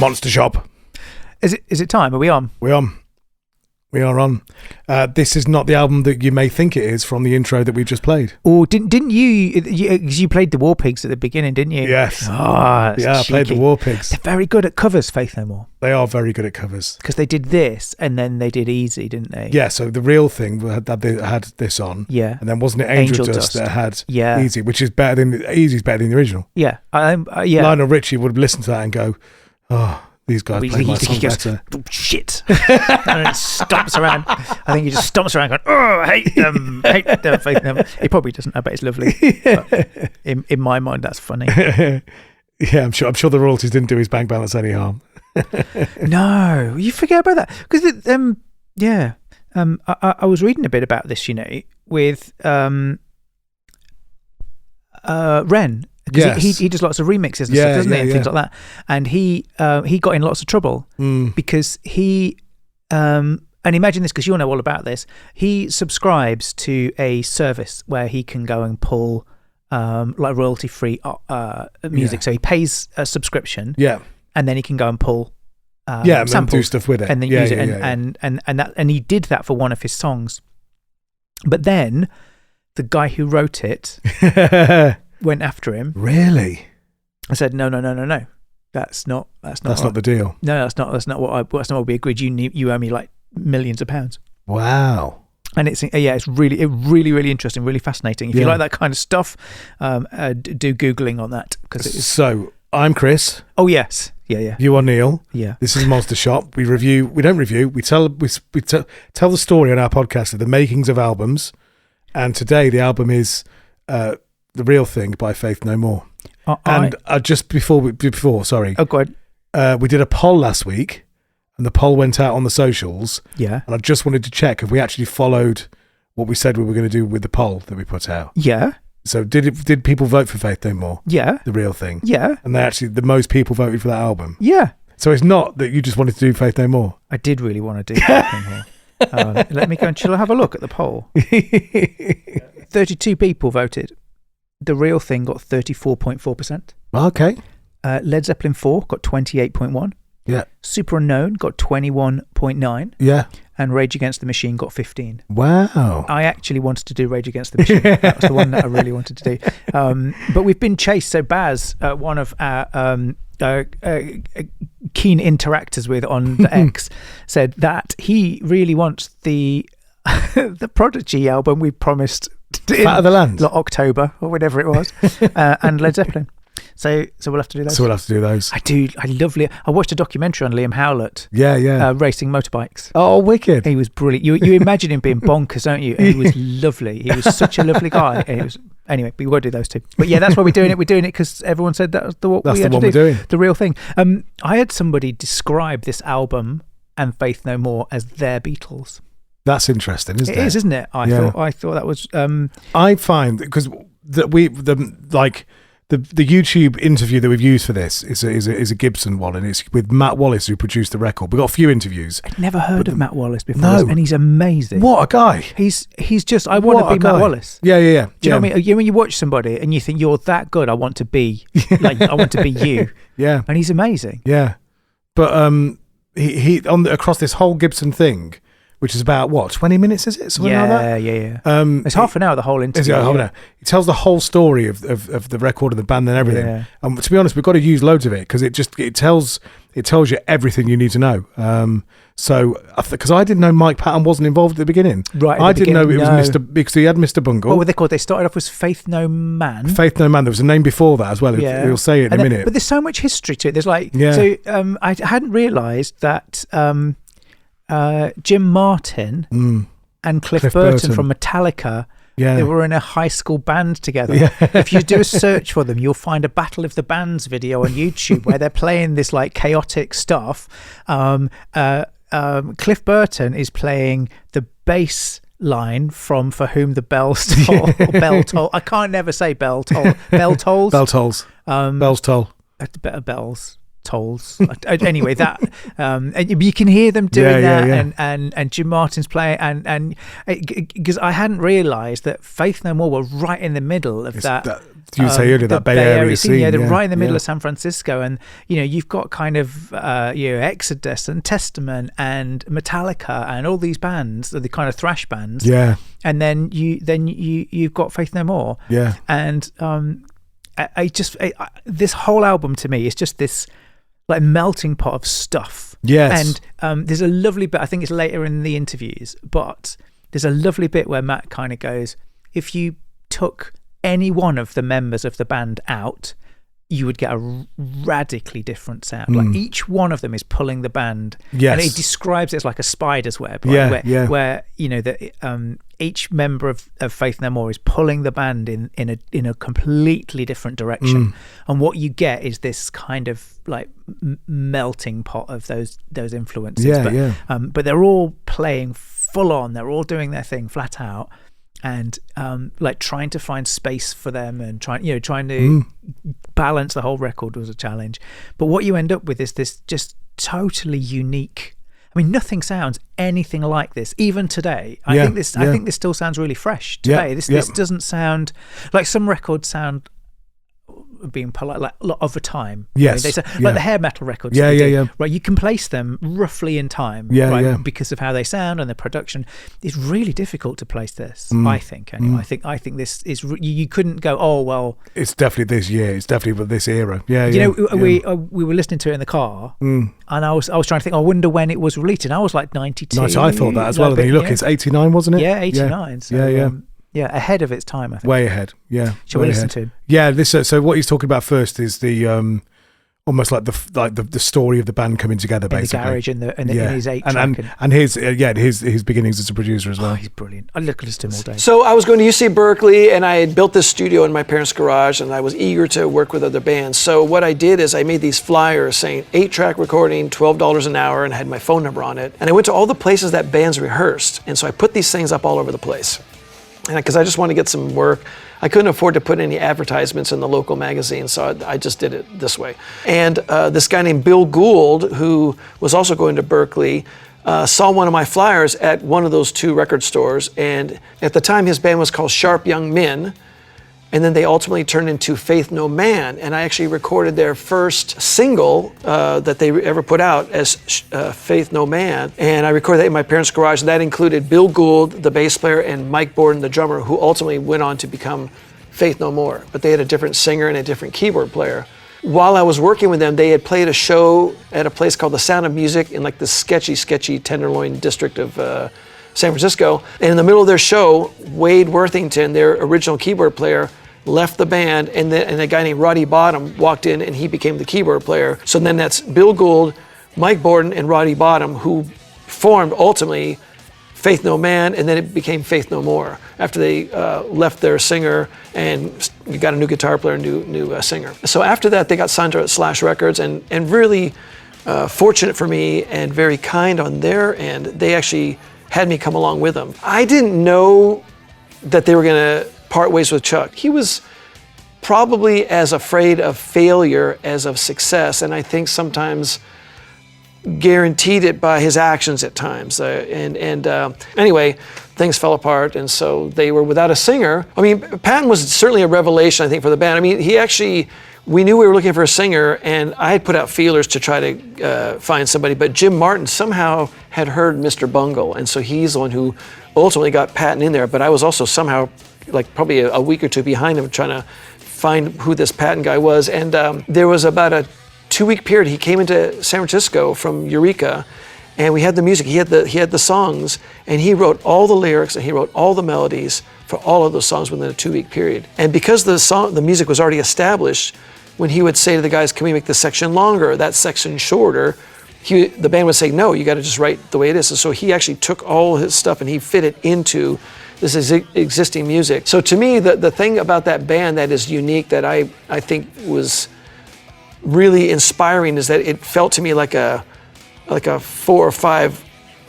Monster Shop. Is it time? Are we on? We are on. This is not the album that you may think it is from the intro that we just played. Or didn't you played the War Pigs at the beginning, didn't you? Yes. Oh, I played the War Pigs. They're very good at covers, Faith No More. They are very good at covers. Because they did this and then they did Easy, didn't they? Yeah, so the real thing had this on. Yeah. And then wasn't it Angel Dust that had Easy, which is better than Easy's better than the original. Yeah. Lionel Richie would listen to that and go, oh, these guys play my song better. Oh, shit. And then it stomps around. I think he just stomps around going, oh, I hate them, Faith No More. He probably doesn't. I bet it's lovely. But in my mind, that's funny. Yeah, I'm sure the royalties didn't do his bank balance any harm. No, you forget about that. Because, I was reading a bit about this, with Ren. Because he does lots of remixes and stuff, doesn't he? And things like that. And he got in lots of trouble because he... and imagine this, because you'll know all about this. He subscribes to a service where he can go and pull like royalty-free music. So he pays a subscription. Yeah. And then he can go and pull samples and do stuff with it. And then use it. And he did that for one of his songs. But then the guy who wrote it went after him. Really? I said, no. That's not the deal. No, that's not what we agreed. You owe me like millions of pounds. Wow. And it's really interesting, really fascinating. If you like that kind of stuff, do Googling on that. So I'm Chris. Oh yes. Yeah. You are Neil. Yeah. This is Monster Shop. We don't review. We tell the story on our podcast of the makings of albums. And today the album is The Real Thing by Faith No More. Just before, sorry. Oh, go ahead. We did a poll last week, and the poll went out on the socials. Yeah. And I just wanted to check if we actually followed what we said we were going to do with the poll that we put out. Yeah. So did people vote for Faith No More? Yeah. The Real Thing? Yeah. And the most people voted for that album? Yeah. So it's not that you just wanted to do Faith No More? I did really want to do Faith No More. Let me go and shall I have a look at the poll? 32 people voted. The Real Thing got 34.4%. Okay. Led Zeppelin 4 got 28.1. Yeah. Super Unknown got 21.9. Yeah. And Rage Against the Machine got 15. Wow. I actually wanted to do Rage Against the Machine. That was the one that I really wanted to do. But we've been chased. So Baz, one of our keen interactors with on the X, said that he really wants the Prodigy album we promised Fat of the Land, like October or whatever it was, and Led Zeppelin. So we'll have to do those. I watched a documentary on Liam Howlett. Yeah. Racing motorbikes. Oh, wicked! He was brilliant. You imagine him being bonkers, don't you? And he was lovely. He was such a lovely guy. Anyway, we won't do those two. But yeah, that's why we're doing it. We're doing it because everyone said that's the one we're doing. The Real Thing. I had somebody describe this album and Faith No More as their Beatles. That's interesting, isn't it? It is, isn't it? I thought that was. I find because the YouTube interview that we've used for this is a Gibson one, and it's with Matt Wallace, who produced the record. We've got a few interviews. I'd never heard of Matt Wallace before, and he's amazing. What a guy! He's just. I want to be Matt Wallace. Yeah. Do you know what I mean? When you watch somebody and you think you're that good, I want to be I want to be you. Yeah, and he's amazing. Yeah, but he across this whole Gibson thing, which is about 20 minutes, is it? Something like that? Yeah. It's half an hour, the whole interview. Half an hour. He tells the whole story of the record and the band and everything. Yeah. And to be honest, we've got to use loads of it because it tells you everything you need to know. Because I didn't know Mike Patton wasn't involved at the beginning. Right. I didn't know it was Mr. because he had Mr. Bungle. What were they called? They started off as Faith No Man. Faith No Man. There was a name before that as well. Yeah. We'll say it in a minute. But there's so much history to it. There's so I hadn't realised that Jim Martin and Cliff Burton from Metallica, they were in a high school band together. Yeah. If you do a search for them, you'll find a Battle of the Bands video on YouTube where they're playing this like chaotic stuff. Cliff Burton is playing the bass line from For Whom the Bells Toll, or Bell Toll. I can't never say Bell Toll. Bell Tolls? Bell Tolls. Bells Toll. Better Bells. tolls. Anyway, that and you can hear them doing that, and Jim Martin's playing, and because I hadn't realised that Faith No More were right in the middle of that. You say earlier that Bay Area scene. Yeah, they're right in the middle of San Francisco, and you've got kind of Exodus and Testament and Metallica and all these bands, the kind of thrash bands. Yeah, and then you've got Faith No More. Yeah, and this whole album to me is just this like melting pot of stuff. Yes, and there's a lovely bit. I think it's later in the interviews, but there's a lovely bit where Matt kind of goes, if you took any one of the members of the band out, you would get a radically different sound. Like each one of them is pulling the band. Yes. And he describes it as like a spider's web, right? Where each member of Faith No More is pulling the band in a completely different direction. And what you get is this kind of like melting pot of those influences. But they're all playing full on. They're all doing their thing flat out. And like trying to find space for them and trying to balance the whole record was a challenge. But what you end up with is this just totally unique. I mean, nothing sounds anything like this even today. I think this still sounds really fresh today. This doesn't sound like some records sound, being polite, like a lot of the time. Yes, they say, like the hair metal records. Right, you can place them roughly in time. Because of how they sound and the production. It's really difficult to place this. I think. Anyway, I think this is. You couldn't go. Oh well. It's definitely this year. It's definitely this era. We were listening to it in the car, and I was trying to think. I wonder when it was released, and I was like 92. Nice. I thought that as well. And then you look, it's 89, wasn't it? Yeah, 89. So, ahead of its time, I think. Way ahead, Shall we listen to him? Yeah, this. So what he's talking about first is the almost like the story of the band coming together, basically. In the garage, in his 8-track. And his beginnings as a producer as well. Oh, he's brilliant. I listen to him all day. So I was going to UC Berkeley, and I had built this studio in my parents' garage, and I was eager to work with other bands. So what I did is I made these flyers saying 8-track recording, $12 an hour, and I had my phone number on it. And I went to all the places that bands rehearsed, and so I put these things up all over the place. And because I just wanted to get some work, I couldn't afford to put any advertisements in the local magazine, so I just did it this way. And this guy named Bill Gould, who was also going to Berkeley, saw one of my flyers at one of those 2 record stores. And at the time, his band was called Sharp Young Men. And then they ultimately turned into Faith No Man. And I actually recorded their first single that they ever put out as Faith No Man. And I recorded that in my parents' garage. And that included Bill Gould, the bass player, and Mike Borden, the drummer, who ultimately went on to become Faith No More. But they had a different singer and a different keyboard player. While I was working with them, they had played a show at a place called The Sound of Music in like the sketchy Tenderloin district of San Francisco. And in the middle of their show, Wade Worthington, their original keyboard player, left the band, and a guy named Roddy Bottom walked in, and he became the keyboard player. So then that's Bill Gould, Mike Borden, and Roddy Bottom, who formed ultimately Faith No Man, and then it became Faith No More after they left their singer and got a new guitar player, new singer. So after that, they got signed to Slash Records, and really fortunate for me and very kind on their end, they actually had me come along with them. I didn't know that they were going to part ways with Chuck. He was probably as afraid of failure as of success, and I think sometimes guaranteed it by his actions at times. Anyway, things fell apart, and so they were without a singer. I mean, Patton was certainly a revelation, I think, for the band. I mean, we knew we were looking for a singer, and I had put out feelers to try to find somebody, but Jim Martin somehow had heard Mr. Bungle, and so he's the one who ultimately got Patton in there, but I was also somehow like probably a week or 2 behind him trying to find who this Patton guy was. And there was about a 2-week period. He came into San Francisco from Eureka, and we had the music. He had the songs, and he wrote all the lyrics and he wrote all the melodies for all of those songs within a 2-week period. And because the music was already established, when he would say to the guys, "Can we make this section longer, that section shorter?" The band would say, "No, you got to just write the way it is." And so he actually took all his stuff and he fit it into this is existing music. So to me, the thing about that band that is unique, that I think was really inspiring, is that it felt to me like a 4 or 5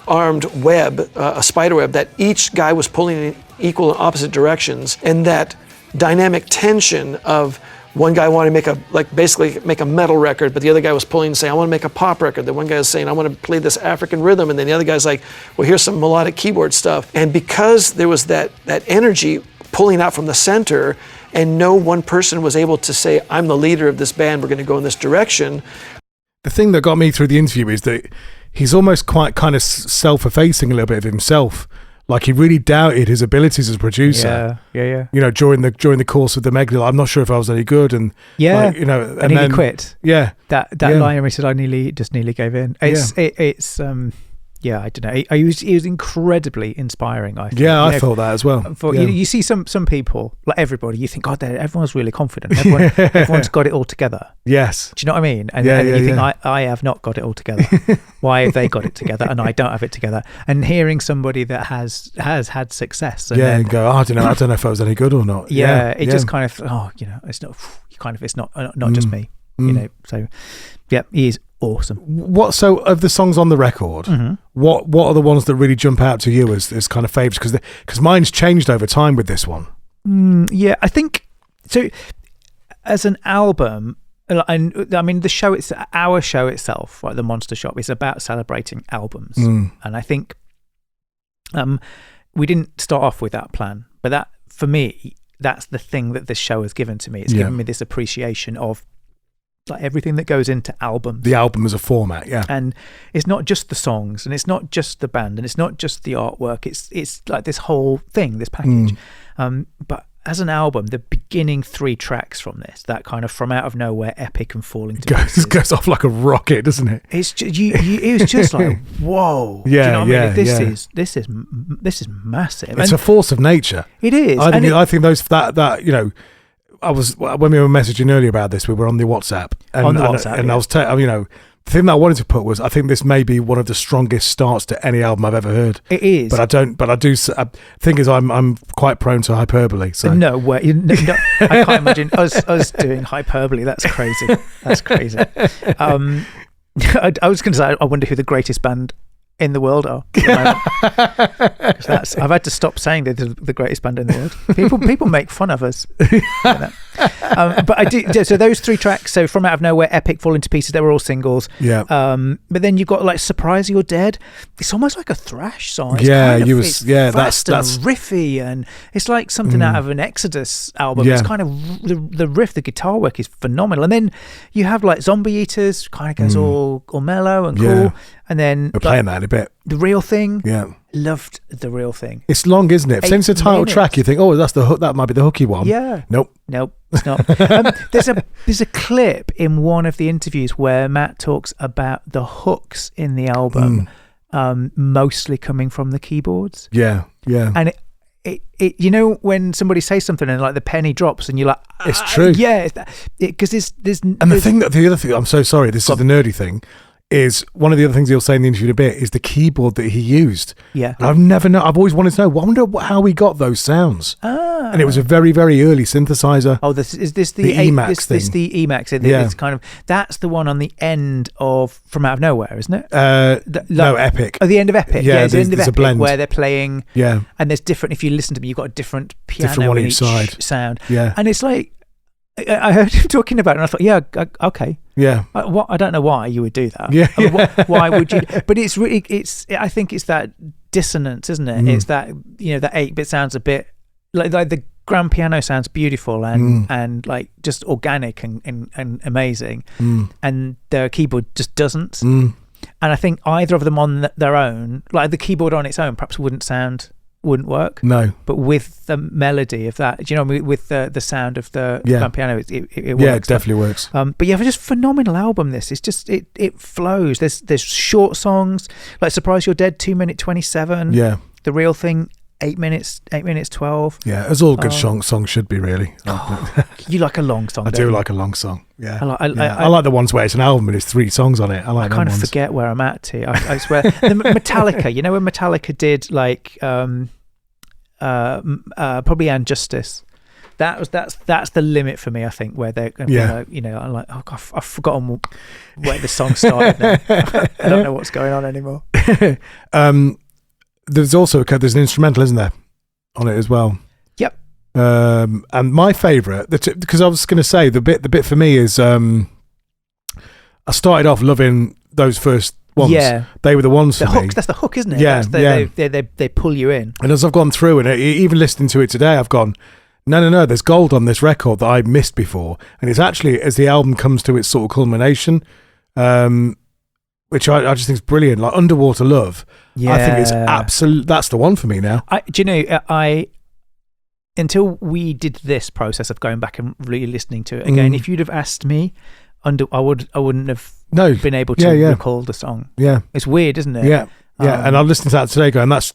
armed web, a spider web, that each guy was pulling in equal and opposite directions, and that dynamic tension of one guy wanted to basically make a metal record, but the other guy was pulling and saying, I want to make a pop record. The one guy was saying, I want to play this African rhythm. And then the other guy's like, well, here's some melodic keyboard stuff. And because there was that energy pulling out from the center, and no one person was able to say, I'm the leader of this band, we're going to go in this direction. The thing that got me through the interview is that he's almost quite kind of self-effacing a little bit of himself. Like he really doubted his abilities as a producer. Yeah. You know, during the course of the Meg, I'm not sure if I was any good, and and then he quit. Yeah, that line where he said, "I nearly gave in." It's I don't know. He was incredibly inspiring. I think. Yeah, I thought that as well. You see some people, like everybody, you think, God, everyone's really confident. Everyone's got it all together. Yes. Do you know what I mean? And you think, I have not got it all together. Why have they got it together and I don't have it together? And hearing somebody that has had success, and and go, I don't know if I was any good or not. Just kind of, it's not. It's not just me. You know. So, yeah, he is awesome. So of the songs on the record, what are the ones that really jump out to you as kind of favorites? Because mine's changed over time with this one. I think so. As an album, I mean, our show itself, like the Monster Shop, is about celebrating albums, and I think we didn't start off with that plan, but that for me, that's the thing that this show has given to me. It's given me this appreciation of like everything that goes into albums. The album as a format, and it's not just the songs, and it's not just the band, and it's not just the artwork. It's like this whole thing, this package. But as an album, the beginning 3 tracks from this, that kind of from out of nowhere, epic and falling to pieces, goes off like a rocket, doesn't it? It's just, it was just like, whoa. Do you know what I mean? This is massive. It's a force of nature. It is. I think those that you know. When we were messaging earlier about this, we were on the WhatsApp, and I was the thing that I wanted to put was, I think this may be one of the strongest starts to any album I've ever heard. It is, but I think is I'm quite prone to hyperbole. So no way, no, I can't imagine us doing hyperbole. That's crazy. That's crazy. I was going to say, I wonder who the greatest band in the world are. I've had to stop saying they're the greatest band in the world. People make fun of us. But I do. So those 3 tracks. So From Out of Nowhere, Epic, Falling to Pieces. They were all singles. Yeah. But then you've got like Surprise You're Dead. It's almost like a thrash song. It's that's riffy, and it's like something out of an Exodus album. It's kind of the riff, the guitar work is phenomenal. And then you have like Zombie Eaters, kind of goes all mellow and cool. And then we're playing that in a bit. The Real Thing. Yeah. Loved The Real Thing. It's long, isn't it? Since the title track, you think, that's the hook. That might be the hooky one. Yeah. Nope, it's not. There's a clip in one of the interviews where Matt talks about the hooks in the album, mostly coming from the keyboards. Yeah. And it you know, when somebody says something and like the penny drops and you're like, it's true. Yeah, because there's the other thing. I'm so sorry. This is the nerdy thing. Is one of the other things he'll say in the interview in a bit is the keyboard that he used. Yeah. And I've always wanted to know, wonder how he got those sounds. And it was a very, very early synthesizer. Oh, is this the Emacs thing? This the Emacs. It's kind of, that's the one on the end of From Out of Nowhere, isn't it? No, Epic. Oh, the end of Epic. Yeah, the end of Epic, a blend where they're playing. Yeah. And there's different, if you listen to them, you've got a different piano different one in each side. Sound. Yeah. And it's like, I heard him talking about it and I thought, okay. Yeah. I don't know why you would do that. Yeah. Why would you? But it's really, I think it's that dissonance, isn't it? It's that, that 8-bit sounds a bit like the grand piano sounds beautiful and like just organic and amazing. And the keyboard just doesn't. And I think either of them on their own, like the keyboard on its own perhaps wouldn't work. No. But with the melody of that, with the sound of the grand piano, it works. Yeah, it definitely works. But yeah, just phenomenal album. This it's just it flows. There's short songs like Surprise You're Dead, 2 minute 27. Yeah. The Real Thing, 8 minutes 12. Yeah, as all good songs should be, really. You like a long song? I do like a long song. Yeah, I like the ones where it's an album and it's 3 songs on it. I kind of forget where I'm at. I swear. The Metallica. When Metallica did like probably And Justice. That's the limit for me. I think where they're going to be like, I'm like, oh God, I've forgotten where the song started now. I don't know what's going on anymore. There's an instrumental, isn't there, on it as well? Yep. And my favourite, because I was going to say the bit for me is I started off loving those first ones. Yeah, they were the ones for me. That's the hook, isn't it? Yeah, they pull you in. And as I've gone through and even listening to it today, I've gone, no, there's gold on this record that I missed before, and it's actually as the album comes to its sort of culmination, which I just think is brilliant. Like Underwater Love, I think it's absolute. That's the one for me now. Do you know until we did this process of going back and really listening to it again, if you'd have asked me, I wouldn't have been able to recall the song. Yeah, it's weird, isn't it? Yeah, and I listened to that today, going, that's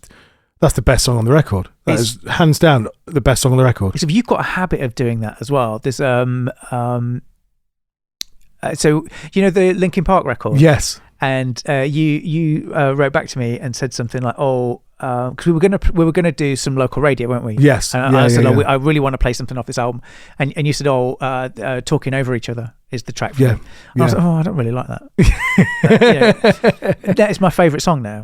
the best song on the record. That is hands down the best song on the record. So you've got a habit of doing that as well. There's so you know the Linkin Park record. Yes, and you wrote back to me and said something like, because we were gonna do some local radio, weren't we? Yes. And I said, I really want to play something off this album, and you said, Talking Over Each Other is the track for me. I was like, I don't really like that. That is my favourite song now.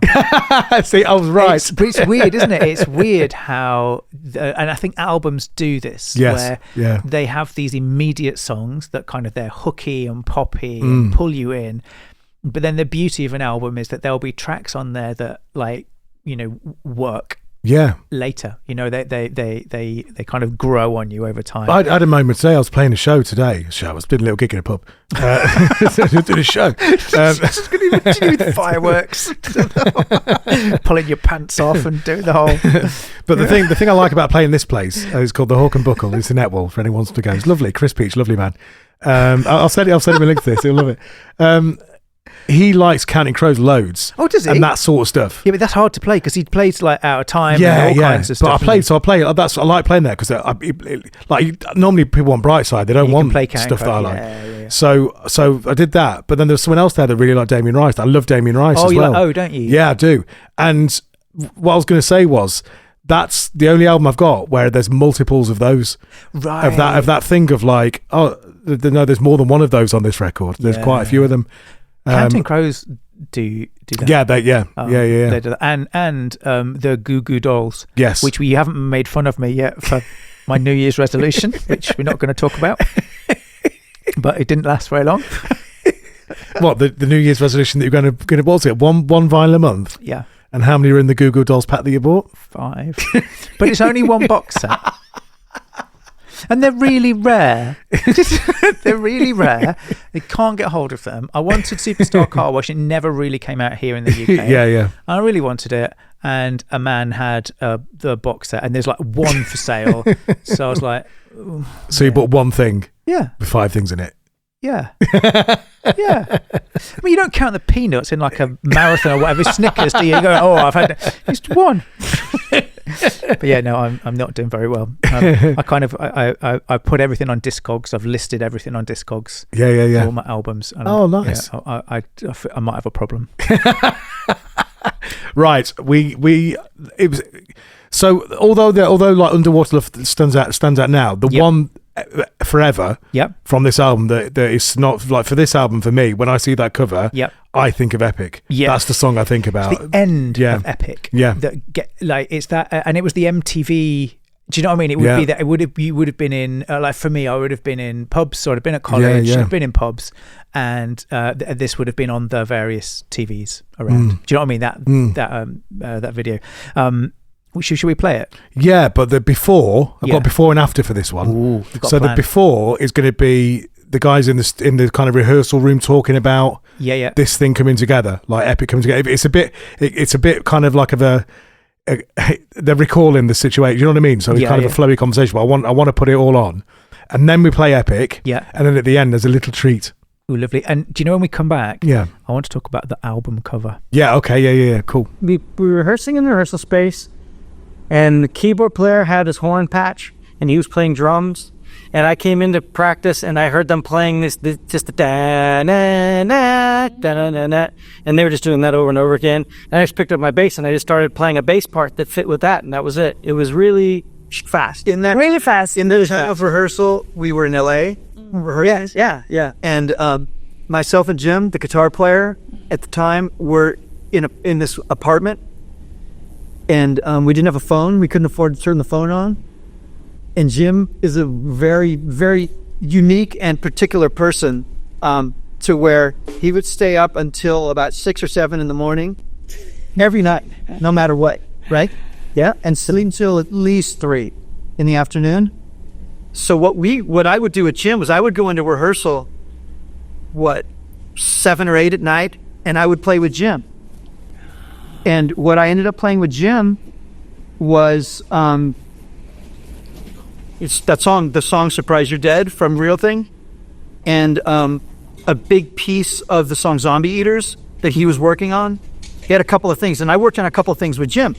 See, I was right. It's weird, isn't it? It's weird how, and I think albums do this, where they have these immediate songs that kind of they're hooky and poppy and pull you in, but then the beauty of an album is that there'll be tracks on there that work later. They kind of grow on you over time. I had a moment today. I was playing a show today. I was doing a little gig in a pub. Doing a show. With fireworks, pulling your pants off and doing the whole. But the thing I like about playing this place is called the Hawk and Buckle. It's in Etwall for anyone wants to go. It's lovely. Chris Peach, lovely man. I'll send him a link to this. He'll love it. He likes Counting Crows loads. Oh, does he? And that sort of stuff. Yeah, but that's hard to play because he plays like Out of Time and all kinds of stuff. But I play. I like playing that because normally people want Brightside. They don't want stuff that I like. Yeah. So I did that. But then there was someone else there that really liked Damien Rice. I love Damien Rice as well. Don't you? Yeah, I do. And what I was going to say was, that's the only album I've got where there's multiples of those. Right. Of that thing of like, there's more than one of those on this record. There's quite a few of them. Counting Crows do that. Yeah, they do that. And the Goo Goo Dolls, yes, which we haven't made fun of me yet for my New Year's resolution, which we're not going to talk about. But it didn't last very long. What, the New Year's resolution that you're going to what was it? One vinyl a month? Yeah. And how many are in the Goo Goo Dolls pack that you bought? 5. But it's only one box set. And they're really rare. They're really rare. They can't get hold of them. I wanted Superstar Car Wash. It never really came out here in the UK. Yeah. I really wanted it. And a man had the box set, and there's like one for sale. So I was like... So you bought one thing? Yeah. With 5 things in it? Yeah. Yeah. I mean, you don't count the peanuts in like a marathon or whatever, Snickers, do you? You go, I've had just one. But yeah, no, I'm not doing very well. I put everything on Discogs. I've listed everything on Discogs. Yeah. All my albums. And nice. Yeah, I might have a problem. Right. It was so although like Underwater Love stands out now, the one forever from this album that is not like, for this album for me, when I see that cover, I think of Epic. That's the song I think about. It's the end of Epic. It's that, and it was the MTV. Do you know what I mean? It would be that you would have been in like, for me, I would have been in pubs. So I'd have been at college. I've been in pubs, and this would have been on the various TVs around. Do you know what I mean? That video. Should we play it? Yeah, but the before, I've got before and after for this one. Ooh, so the before is going to be the guys in the kind of rehearsal room talking about this thing coming together, like Epic coming together. It's a bit kind of like they're recalling the situation. You know what I mean? So it's kind of a flowy conversation. But I want to put it all on, and then we play Epic. Yeah, and then at the end there's a little treat. Ooh, lovely. And do you know when we come back? Yeah, I want to talk about the album cover. Yeah. Okay. Yeah. Cool. We were rehearsing in the rehearsal space. And the keyboard player had his horn patch, and he was playing drums. And I came into practice, and I heard them playing this just the da-na-na, da-na-na-na, and they were just doing that over and over again. And I just picked up my bass, and I just started playing a bass part that fit with that, and that was it. It was really fast. Really fast. In the time of rehearsal, we were in LA. Yes, yeah. And myself and Jim, the guitar player at the time, were in this apartment. And we didn't have a phone. We couldn't afford to turn the phone on. And Jim is a very, very unique and particular person, to where he would stay up until about 6 or 7 in the morning every night, no matter what, right? Yeah, and sleep until at least 3 in the afternoon. So what I would do with Jim was I would go into rehearsal, 7 or 8 at night, and I would play with Jim. And what I ended up playing with Jim was it's the song "Surprise You're Dead" from Real Thing, and a big piece of the song "Zombie Eaters" that he was working on. He had a couple of things, and I worked on a couple of things with Jim.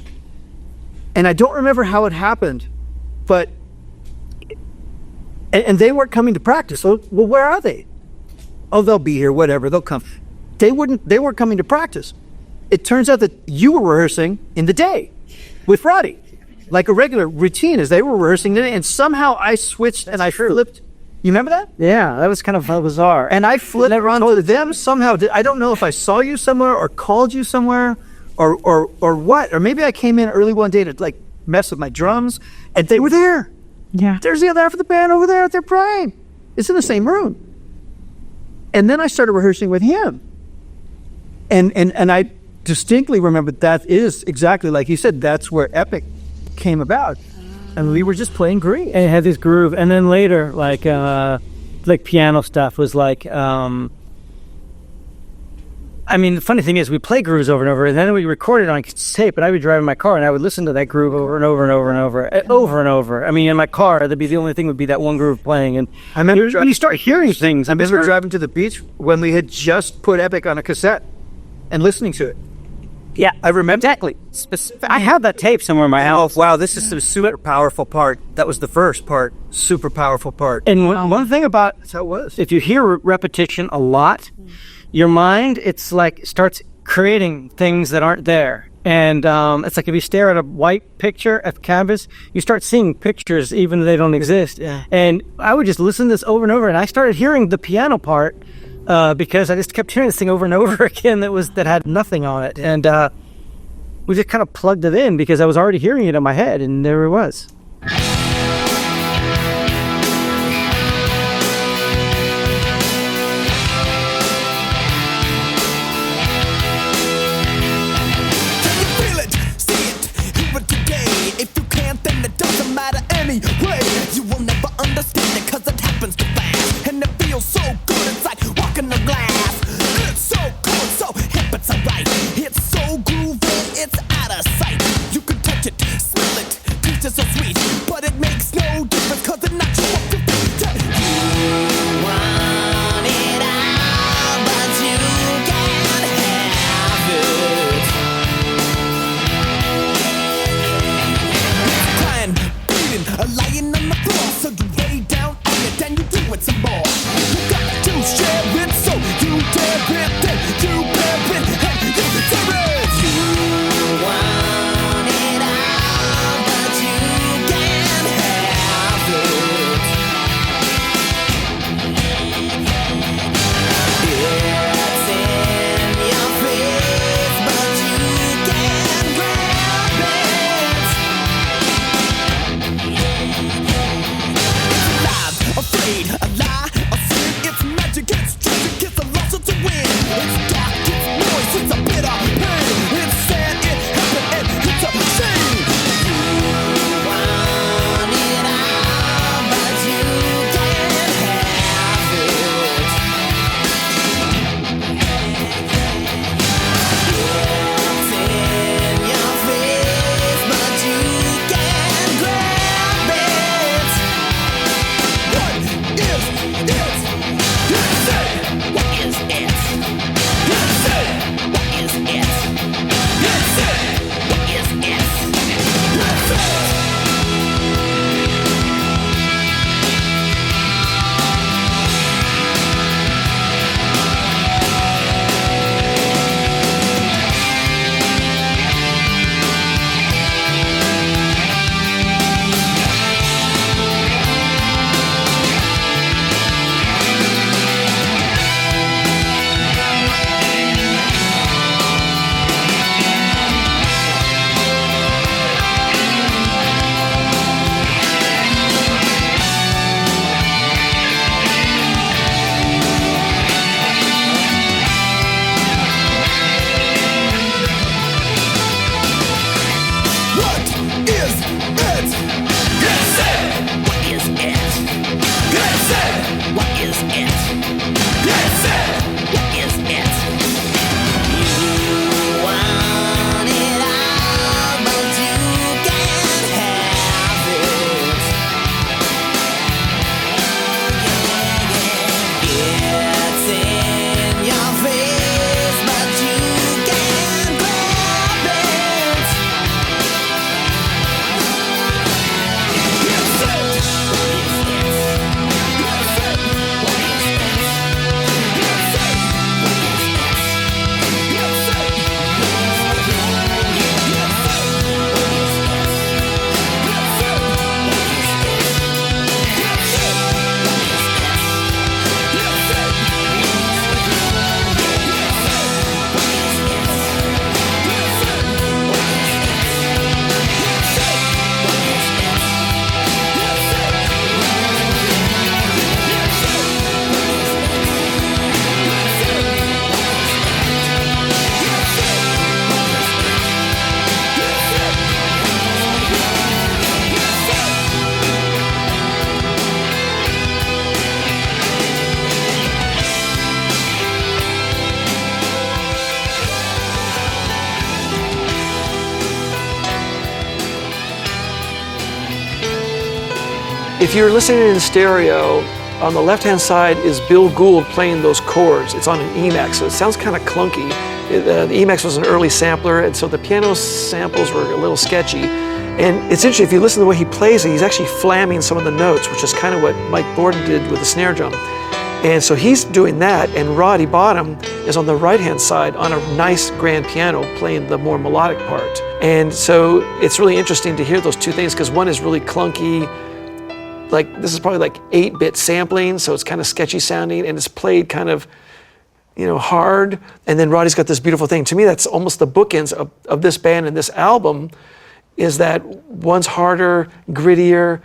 And I don't remember how it happened, but and they weren't coming to practice. So, well, where are they? Oh, they'll be here, whatever, they'll come. They weren't coming to practice. It turns out that you were rehearsing in the day with Roddy, like a regular routine, as they were rehearsing today, and somehow I switched and I flipped. You remember that? Yeah, that was kind of bizarre. And I flipped to them somehow. I don't know if I saw you somewhere or called you somewhere or what. Or maybe I came in early one day to like mess with my drums, and they were there. Yeah. There's the other half of the band over there. They're playing. It's in the same room. And then I started rehearsing with him. And I distinctly remember that is exactly like you said, that's where Epic came about. And we were just playing groove. And it had this groove. And then later, like piano stuff was like, I mean, the funny thing is we play grooves over and over, and then we recorded on tape, and I would drive in my car, and I would listen to that groove over and over and over and over and over. I mean, in my car, that'd be the only thing would be that one groove playing. And I remember when you start hearing things. I remember driving to the beach when we had just put Epic on a cassette and listening to it. Yeah, I remember. Exactly. I have that tape somewhere in my house. Oh, wow, this is the super powerful part. That was the first part, super powerful part. And one thing about, that's how it was. If you hear repetition a lot, your mind, it's like, starts creating things that aren't there. And it's like if you stare at a white picture of canvas, you start seeing pictures even though they don't exist. Yeah. And I would just listen to this over and over, and I started hearing the piano part because I just kept hearing this thing over and over again that had nothing on it. And we just kind of plugged it in because I was already hearing it in my head, and there it was. Anyway, you will never understand it cause it happens too fast. And it feels so good, it's like walking the glass. It's so cool, so hip, it's alright. It's so groovy, it's out of sight. You can touch it, smell it, taste it so sweet. is it? Yes, it. What is it? Yes, it. What is it? Yes, it. What is it? You want it all, but you can't have it. It's in your face, but you can't grab it. Yes, it. What is it? Yes, it. What is it? Yes, it. What is it? Yes, it. Yes, it. If you're listening in stereo, on the left-hand side is Bill Gould playing those chords. It's on an Emax, so it sounds kind of clunky. The Emax was an early sampler, and so the piano samples were a little sketchy. And it's interesting, if you listen to the way he plays it, he's actually flamming some of the notes, which is kind of what Mike Borden did with the snare drum. And so he's doing that, and Roddy Bottum is on the right-hand side on a nice grand piano playing the more melodic part. And so it's really interesting to hear those two things, because one is really clunky, like this is probably like 8-bit sampling, so it's kind of sketchy sounding, and it's played kind of, you know, hard. And then Roddy's got this beautiful thing. To me, that's almost the bookends of this band and this album, is that one's harder, grittier,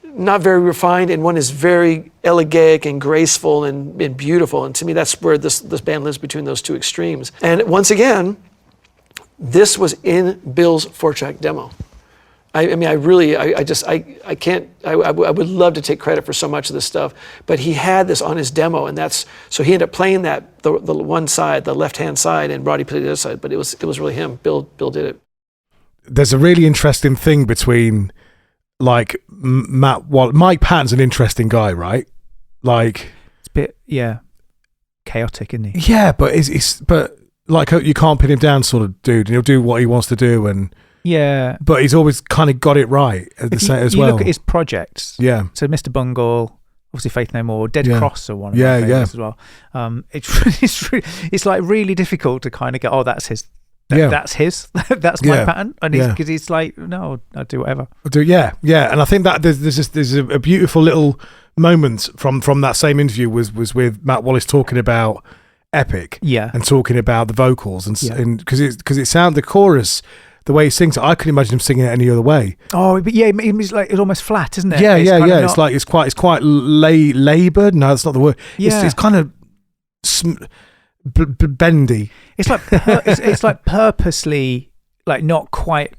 not very refined, and one is very elegiac and graceful and beautiful. And to me, that's where this band lives, between those two extremes. And once again, this was in Bill's 4-track demo. I would love to take credit for so much of this stuff, but he had this on his demo, and so he ended up playing that, the one side, the left-hand side, and Roddy played the other side, but it was really him. Bill did it. There's a really interesting thing between, like, Mike Patton's an interesting guy, right? Like, it's a bit, yeah, chaotic, isn't he? Yeah, but but like, you can't pin him down, sort of dude, and he'll do what he wants to do, and yeah, but he's always kind of got it right at the same as well. You look at his projects. Yeah. So Mr. Bungle, obviously Faith No More, Dead Cross are one of my favorites as well. It's like really difficult to kind of go, oh, that's his. That's his. That's Mike Patton, and because he's like, no, I'll do whatever. And I think that there's a beautiful little moment from that same interview was with Matt Wallace talking about Epic, and talking about the vocals, and because it sounded, the chorus, the way he sings it, I couldn't imagine him singing it any other way. Oh, but yeah, it's like, it's almost flat, isn't it? Yeah. It's quite laboured. No, that's not the word. Yeah. It's kind of bendy. It's like it's like purposely, like, not quite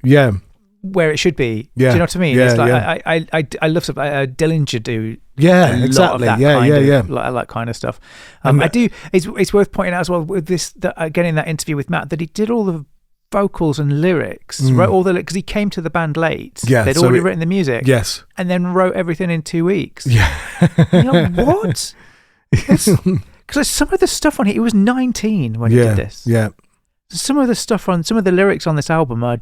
where it should be. Yeah. Do you know what I mean? Yeah, it's like I love something Dillinger do. Yeah, a exactly. Lot of that that kind of stuff. I do. It's worth pointing out as well with this, getting that interview with Matt, that he did all the vocals and lyrics, wrote all the, because he came to the band late. Yeah, they'd already written the music. Yes, and then wrote everything in 2 weeks. Yeah, you know what? Because some of the stuff on it, he was 19 when he did this. Yeah. Some of the lyrics on this album are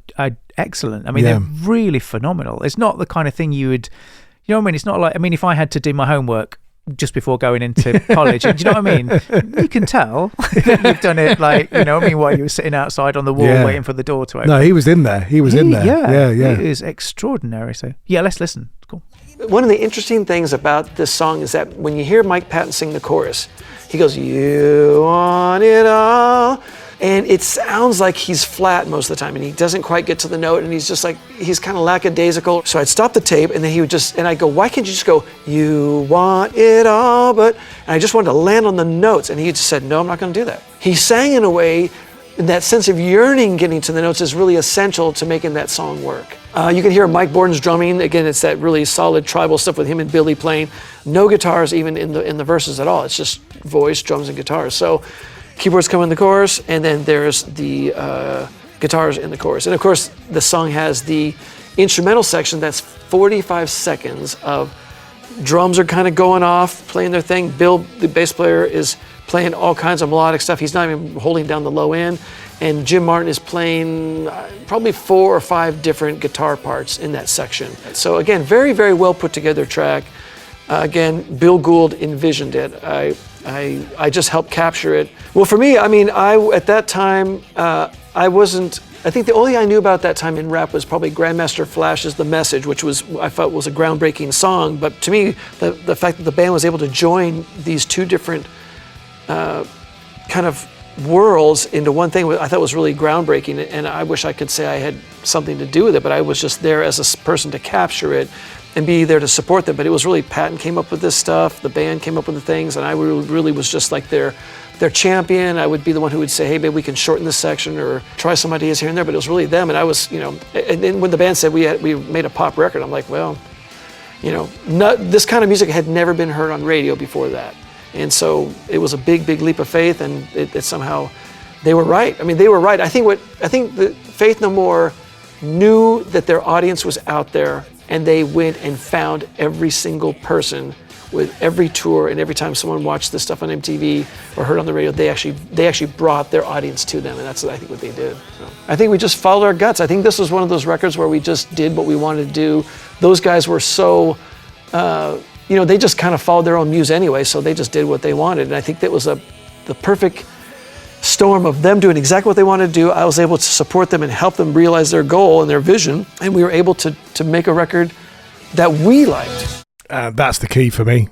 excellent. I mean, they're really phenomenal. It's not the kind of thing you would, you know what I mean? It's not like, I mean, if I had to do my homework just before going into college, do you know what I mean? You can tell that you've done it, like, you know what I mean, while you were sitting outside on the wall waiting for the door to open. No, he was in there. He was in there. Yeah. It is extraordinary. So, yeah, let's listen. It's cool. One of the interesting things about this song is that when you hear Mike Patton sing the chorus, he goes, "You want it all," and it sounds like he's flat most of the time, and he doesn't quite get to the note, and he's just like, he's kind of lackadaisical. So I'd stop the tape, and then he would just, and I'd go, "Why can't you just go, you want it all?" And I just wanted to land on the notes, and he just said, "No, I'm not going to do that." He sang in a way that sense of yearning getting to the notes is really essential to making that song work. You can hear Mike Borden's drumming. Again, it's that really solid tribal stuff with him and Billy playing. No guitars even in the verses at all. It's just voice, drums, and guitars. So keyboards come in the chorus, and then there's the guitars in the chorus. And of course, the song has the instrumental section that's 45 seconds of drums are kind of going off, playing their thing. Bill, the bass player, is playing all kinds of melodic stuff. He's not even holding down the low end. And Jim Martin is playing probably 4 or 5 different guitar parts in that section. So again, very, very well put together track. Again, Bill Gould envisioned it. I just helped capture it. Well, for me, I mean, at that time, I think the only thing I knew about that time in rap was probably Grandmaster Flash's The Message, which I felt was a groundbreaking song. But to me, the fact that the band was able to join these two different kind of worlds into one thing, I thought was really groundbreaking. And I wish I could say I had something to do with it, but I was just there as a person to capture it and be there to support them. But it was really Patton came up with this stuff, the band came up with the things, and I really was just like their champion. I would be the one who would say, hey, maybe we can shorten this section or try some ideas here and there, but it was really them. And I was, and then when the band said we made a pop record, I'm like, well, this kind of music had never been heard on radio before that. And so it was a big, big leap of faith, and it somehow, they were right. I mean, they were right. I think that Faith No More knew that their audience was out there, and they went and found every single person with every tour, and every time someone watched this stuff on MTV or heard on the radio, they actually brought their audience to them, and that's I think what they did. So I think we just followed our guts. I think this was one of those records where we just did what we wanted to do. Those guys were so, they just kind of followed their own muse anyway, so they just did what they wanted, and I think that was the perfect storm of them doing exactly what they wanted to do. I was able to support them and help them realize their goal and their vision, and we were able to make a record that we liked. That's the key for me.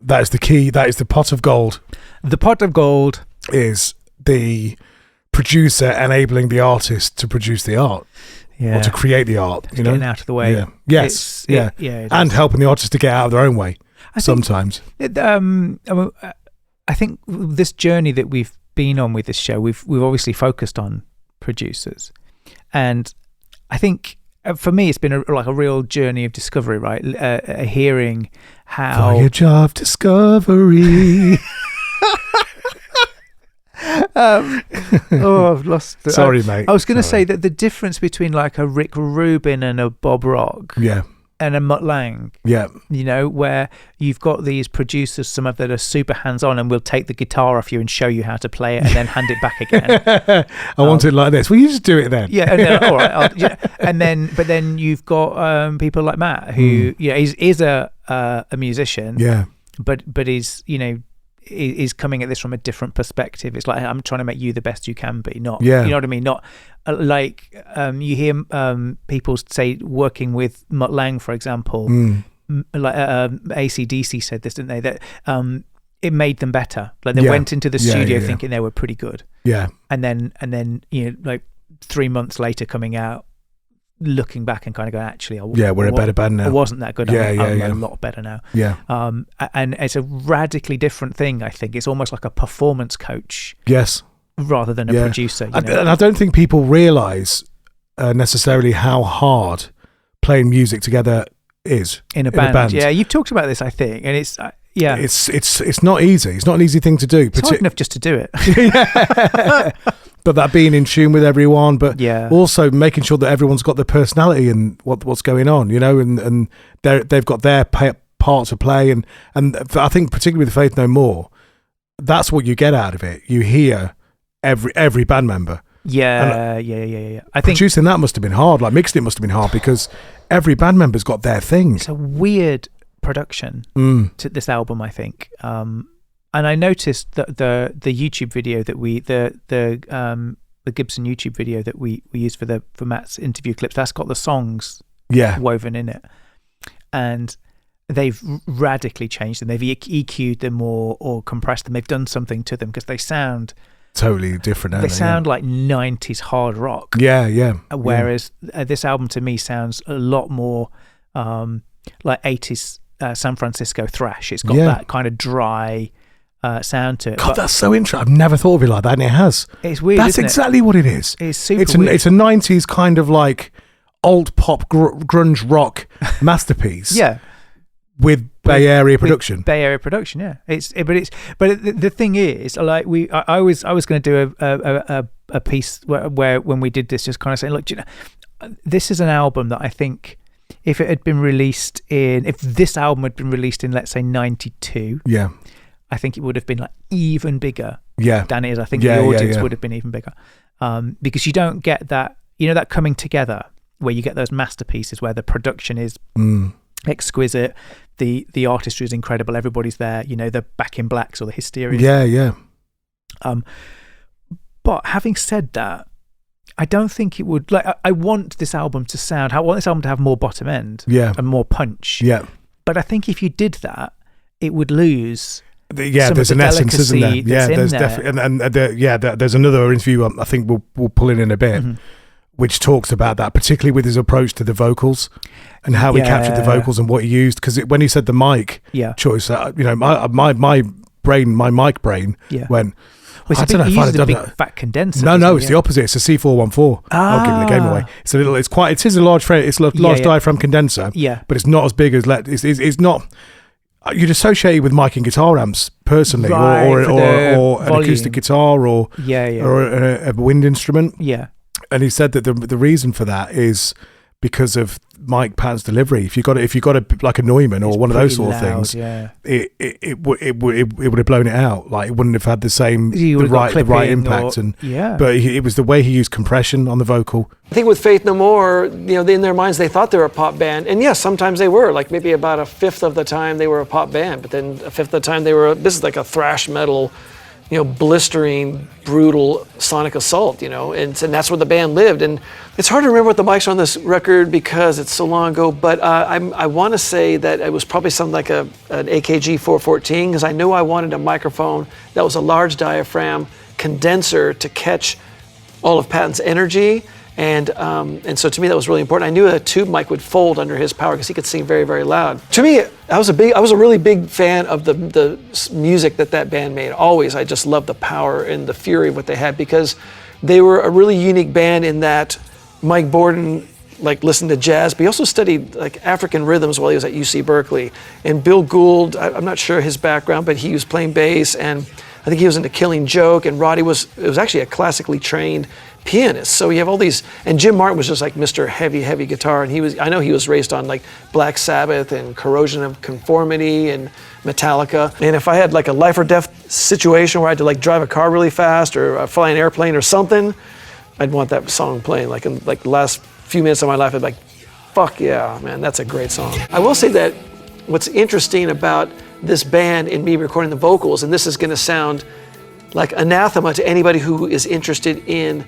That is the key. That is the pot of gold. The pot of gold is the producer enabling the artist to produce the art, or to create the art. Getting out of the way. Yeah. Yes. And helping the artist to get out of their own way. Sometimes. I think this journey that we've been on with this show, we've obviously focused on producers, and I think. For me, it's been a real journey of discovery, right? Hearing how voyage of discovery. I've lost it. Sorry, mate. I was going to say that the difference between like a Rick Rubin and a Bob Rock, and a Mutt Lange, where you've got these producers, some of that are super hands-on and will take the guitar off you and show you how to play it and then hand it back again. I want it like this. Well, you just do it then. Yeah, and then, all right. But then you've got people like Matt, who is a musician, but is coming at this from a different perspective. It's like, I'm trying to make you the best you can be, not you know what I mean, not like you hear people say, working with Mutt Lange, for example, like AC/DC said this, didn't they, that it made them better. Like they went into the studio thinking they were pretty good, and then like 3 months later coming out looking back and kind of going, actually, we're a better band now. I wasn't that good. I'm a lot better now. And it's a radically different thing. I think it's almost like a performance coach. Yes. Rather than a producer. And I don't think people realise necessarily how hard playing music together is in a band. Yeah, you've talked about this, I think, and it's it's not easy. It's not an easy thing to do. It's hard enough just to do it. But that being in tune with everyone, but also making sure that everyone's got their personality and what's going on, and they've got their part to play, and I think particularly with Faith No More, that's what you get out of it. You hear every band member. Yeah. I think producing that must have been hard. Like mixing it must have been hard because every band member's got their thing. It's a weird production to this album, I think. And I noticed that the YouTube video that the Gibson YouTube video that we used for Matt's interview clips, that's got the songs woven in it, and they've radically changed them. They've EQ'd them or compressed them. They've done something to them because they sound totally different. They sound like 90s hard rock. Whereas this album to me sounds a lot more like 80s San Francisco thrash. It's got that kind of dry sound to it. God, that's so interesting. I've never thought of it like that, and it has. It's weird. That's isn't exactly what it is. It's super weird. It's a 90s kind of like alt pop grunge rock masterpiece. Yeah. With Bay Area production. Bay Area production, yeah. The thing is, like I was going to do a piece where when we did this, just kind of saying, look, do you know, this is an album that I think if this album had been released in, let's say, 92, yeah, I think it would have been like even bigger than it is. I think the audience would have been even bigger, because you don't get that, that coming together where you get those masterpieces where the production is exquisite, the artistry is incredible, everybody's there, the Back in Blacks or the Hysteria. But having said that, I don't think it would, like, I want this album to have more bottom end and more punch. Yeah. But I think if you did that, it would lose there's an essence, isn't there? Yeah, there's definitely, and there's another interview I think we'll pull in a bit, which talks about that, particularly with his approach to the vocals and how he captured the vocals and what he used. Because when he said the mic choice, my mic brain went. Well, I don't know if I'd done a big fat condenser. No, it's the opposite. It's a C414. I'll give the game away. It is a large diaphragm condenser. Yeah, but it's not as big as it's not. You'd associate it with mic and guitar amps personally, or an acoustic guitar, or a wind instrument. Yeah, and he said that the reason for that is because of Mike Patton's delivery. If you got a like a Neumann or one of those sort of things, it would have blown it out. Like, it wouldn't have had the right impact. But it was the way he used compression on the vocal. I think with Faith No More, in their minds they thought they were a pop band, and yes, sometimes they were. Like maybe about a fifth of the time they were a pop band, but then a fifth of the time this is like a thrash metal, blistering, brutal sonic assault, and that's where the band lived. And it's hard to remember what the mics are on this record because it's so long ago, but I want to say that it was probably something like an AKG 414, because I knew I wanted a microphone that was a large diaphragm condenser to catch all of Patton's energy. And so to me that was really important. I knew a tube mic would fold under his power because he could sing very, very loud. To me, I was a really big fan of the music that band made. Always, I just loved the power and the fury of what they had, because they were a really unique band in that Mike Borden listened to jazz, but he also studied African rhythms while he was at UC Berkeley. And Bill Gould, I'm not sure his background, but he was playing bass, and I think he was into Killing Joke, and Roddy was actually a classically trained pianist. So you have all these, and Jim Martin was just like Mr. Heavy guitar, and I know he was raised on Black Sabbath and Corrosion of Conformity and Metallica. And if I had a life or death situation where I had to drive a car really fast or fly an airplane or something, I'd want that song playing. In the last few minutes of my life, I'd be like, fuck yeah, man, that's a great song. I will say that what's interesting about this band and me recording the vocals, and this is going to sound like anathema to anybody who is interested in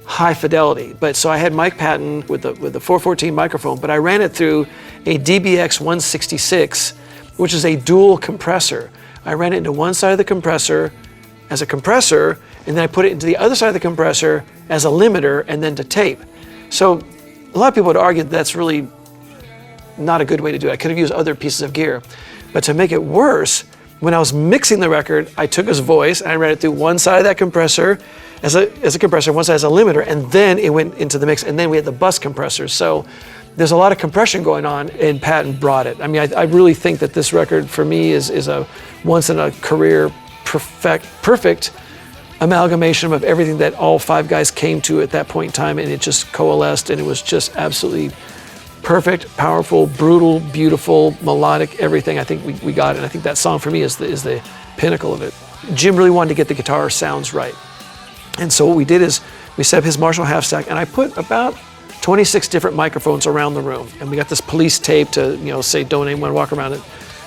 high fidelity. But so I had Mike Patton with the 414 microphone, but I ran it through a DBX 166, which is a dual compressor. I ran it into one side of the compressor as a compressor, and then I put it into the other side of the compressor as a limiter, and then to tape. So a lot of people would argue that's really not a good way to do it. I could have used other pieces of gear. But to make it worse, when I was mixing the record, I took his voice and I ran it through one side of that compressor as a compressor, one side as a limiter, and then it went into the mix, and then we had the bus compressors. So there's a lot of compression going on, and Patton brought it. I mean, I really think that this record for me is a once in a career perfect amalgamation of everything that all five guys came to at that point in time, and it just coalesced, and it was just absolutely perfect, powerful, brutal, beautiful, melodic, everything. I think we got it. And I think that song for me is the pinnacle of it. Jim really wanted to get the guitar sounds right. And so what we did is we set up his Marshall half stack, and I put about 26 different microphones around the room. And we got this police tape to, say, don't anyone walk around it.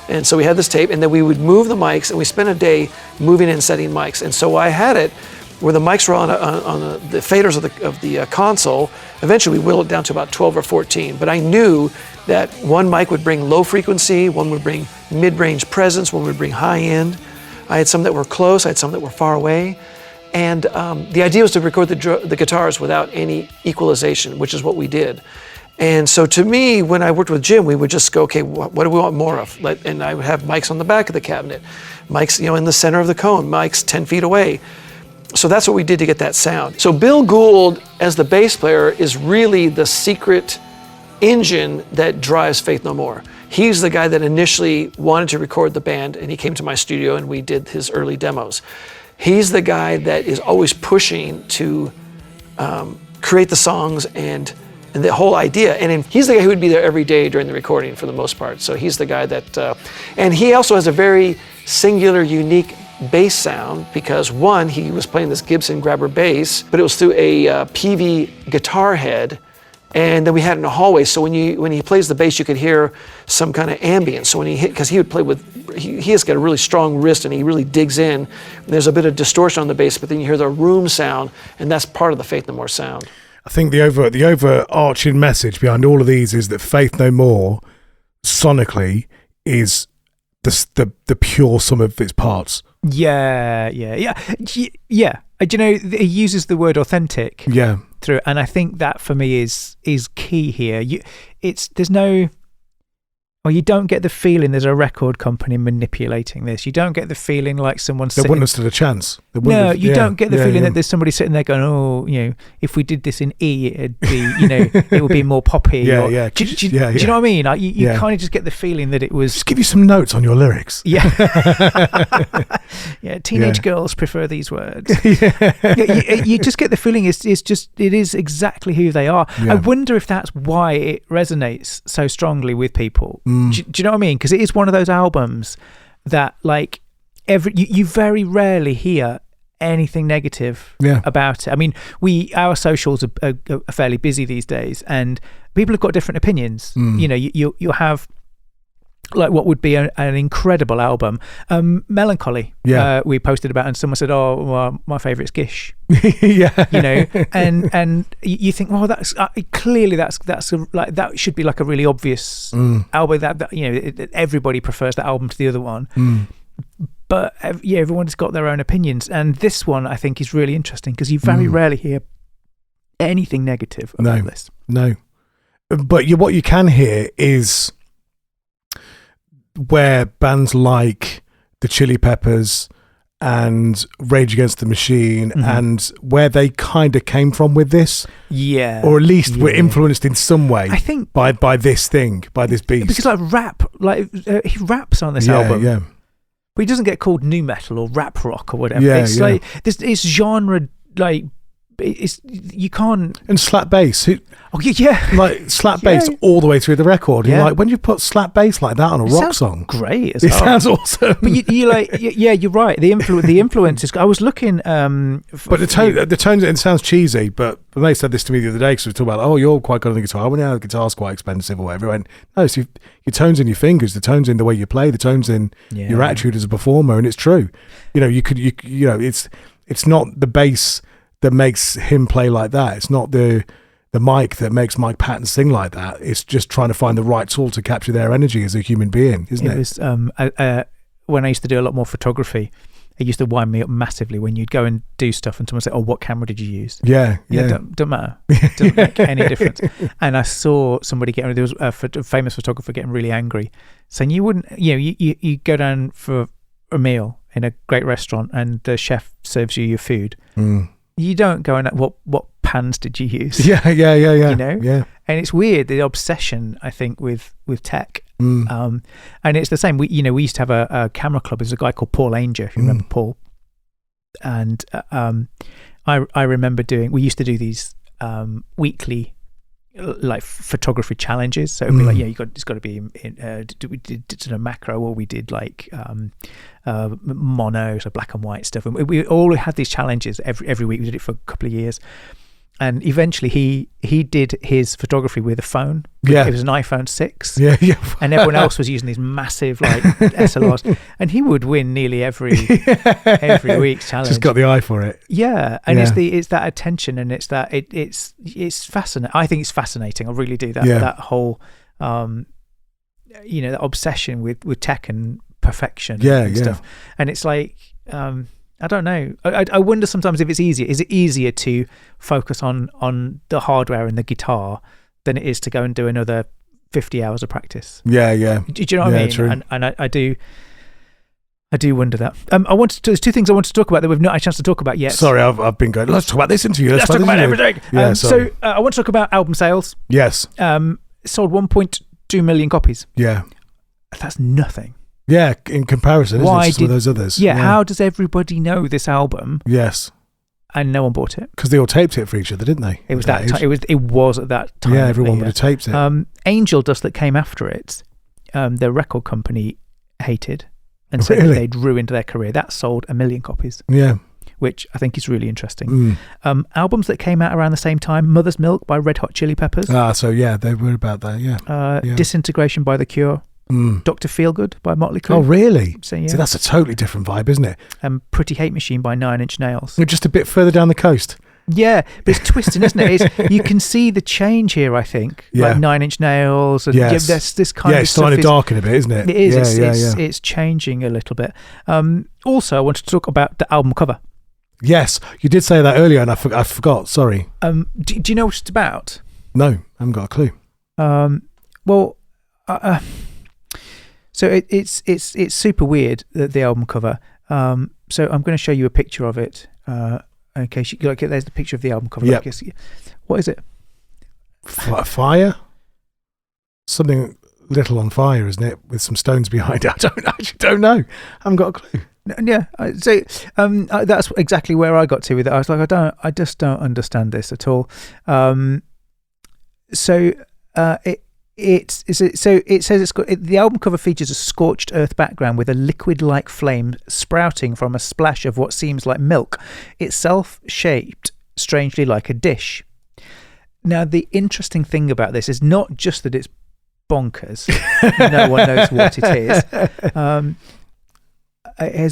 And so we had this tape, and then we would move the mics, and we spent a day moving and setting mics. And so I had it where the mics were on the faders of the console. Eventually we whittled it down to about 12 or 14. But I knew that one mic would bring low frequency, one would bring mid-range presence, one would bring high end. I had some that were close, I had some that were far away. And the idea was to record the guitars without any equalization, which is what we did. And so to me, when I worked with Jim, we would just go, okay, what do we want more of? And I would have mics on the back of the cabinet, mics, in the center of the cone, mics 10 feet away. So that's what we did to get that sound. So Bill Gould, as the bass player, is really the secret engine that drives Faith No More. He's the guy that initially wanted to record the band, and he came to my studio and we did his early demos. He's the guy that is always pushing to create the songs and the whole idea. And he's the guy who would be there every day during the recording for the most part. So he's the guy that, and he also has a very singular, unique bass sound because one, he was playing this Gibson grabber bass, but it was through a PV guitar head. And then we had it in a hallway, so when he plays the bass, you could hear some kind of ambience. So when he hit, because he would play with, he has got a really strong wrist, and he really digs in. And there's a bit of distortion on the bass, but then you hear the room sound, and that's part of the Faith No More sound. I think the overarching message behind all of these is that Faith No More, sonically, is the pure sum of its parts. Yeah. Do you know, he uses the word authentic. Yeah. Through, and I think that for me is key here. You don't get the feeling there's a record company manipulating this. You don't get the feeling like someone's they wouldn't have stood a chance. No, you don't get the feeling that there's somebody sitting there going, oh, if we did this in E, it'd be, it would be more poppy. Do you know what I mean? Like, you kind of just get the feeling that it was. Just give you some notes on your lyrics. Yeah. Teenage girls prefer these words. You just get the feeling it is exactly who they are. Yeah. I wonder if that's why it resonates so strongly with people. Do you know what I mean? Because it is one of those albums that, like, you very rarely hear anything negative about it. I mean, our socials are fairly busy these days, and people have got different opinions. You'll have like what would be an incredible album, Melancholy. We posted about, and someone said, "Oh, well, my favourite's Gish." And you think, well, that's clearly that should be like a really obvious album that everybody prefers that album to the other one. But everyone's got their own opinions, and this one I think is really interesting because you very rarely hear anything negative about this. No, but what you can hear is where bands like the Chili Peppers and Rage Against the Machine and where they kind of came from with this, or at least were influenced in some way, I think, by this thing, by this beast. Because he raps on this album, but he doesn't get called nu metal or rap rock or whatever. Like it's genre, like you can't. And slap bass. Like slap bass all the way through the record. You're like, when you put slap bass like that on a rock song, great. It sounds awesome. But you're you're right. The influence is. I was looking. But the tones. It sounds cheesy. But they said this to me the other day because we talked about, you're quite good on the guitar. Well, the guitar's quite expensive or whatever. And no, so your tones in your fingers, the tones in the way you play, the tones in your attitude as a performer, and it's true. It's not the bass that makes him play like that. It's not the mic that makes Mike Patton sing like that. It's just trying to find the right tool to capture their energy as a human being, isn't it? It was when I used to do a lot more photography, it used to wind me up massively when you'd go and do stuff and someone would say, "Oh, what camera did you use?" Yeah. Don't matter. It doesn't make any difference. And I saw somebody there was a famous photographer getting really angry, saying you wouldn't, you go down for a meal in a great restaurant and the chef serves you your food. You don't go and what pans did you use? Yeah. And it's weird, the obsession, I think, with tech. And it's the same. We used to have a camera club. There's a guy called Paul Ainger, if you remember Paul. And I remember we used to do these weekly like photography challenges. So it'd be like, it's got to be we did a macro, or we did like mono, so black and white stuff, and we all had these challenges every week. We did it for a couple of years, and eventually he did his photography with a phone. It was an iPhone 6. And everyone else was using these massive like SLRs, and he would win nearly every week's challenge. Just got the eye for it. And it's that attention, and it's that it's fascinating. I think it's fascinating. I really do. That whole that obsession with tech and perfection and stuff. And it's like I don't know. I wonder sometimes if it's easier. Is it easier to focus on the hardware and the guitar than it is to go and do another 50 hours of practice. Yeah. Do you know what I mean? True. And I do wonder that. There's two things I wanted to talk about that we've not had a chance to talk about yet. Sorry, I've been going, let's talk about this interview. Let's talk about everything. Yeah, so I want to talk about album sales. Yes. Sold 1.2 million copies. Yeah. That's nothing. Yeah, in comparison, isn't it, to some of those others? Yeah, how does everybody know this album? Yes. And no one bought it? Because they all taped it for each other, didn't they? It was it was at that time. Yeah, everyone would have taped it. Angel Dust, that came after it, their record company hated and said that they'd ruined their career. That sold 1 million copies. Yeah. Which I think is really interesting. Albums that came out around the same time: Mother's Milk by Red Hot Chili Peppers. So yeah, they were about that. Yeah. Disintegration by The Cure. Dr. Feelgood by Motley Crue. Oh, really? So, yeah. See, that's a totally different vibe, isn't it? Pretty Hate Machine by 9 Inch Nails. We're just a bit further down the coast. Yeah, but it's twisting, isn't it? You can see the change here, I think. Yeah. Like 9 Inch Nails. And yes. This kind of it's starting to darken a bit, isn't it? It is. It's changing a little bit. Also, I wanted to talk about the album cover. Yes, you did say that earlier, and I forgot. Sorry. Do you know what it's about? No, I haven't got a clue. So it's super weird, the album cover. So I'm going to show you a picture of it. In case there's the picture of the album cover. Yep. What is it? Fire? Something little on fire, isn't it? With some stones behind it. I actually don't know. I haven't got a clue. Yeah, so that's exactly where I got to with it. I was like, I just don't understand this at all. It says the album cover features a scorched earth background with a liquid-like flame sprouting from a splash of what seems like milk, itself shaped strangely like a dish. Now, the interesting thing about this is not just that it's bonkers. No one knows what it is.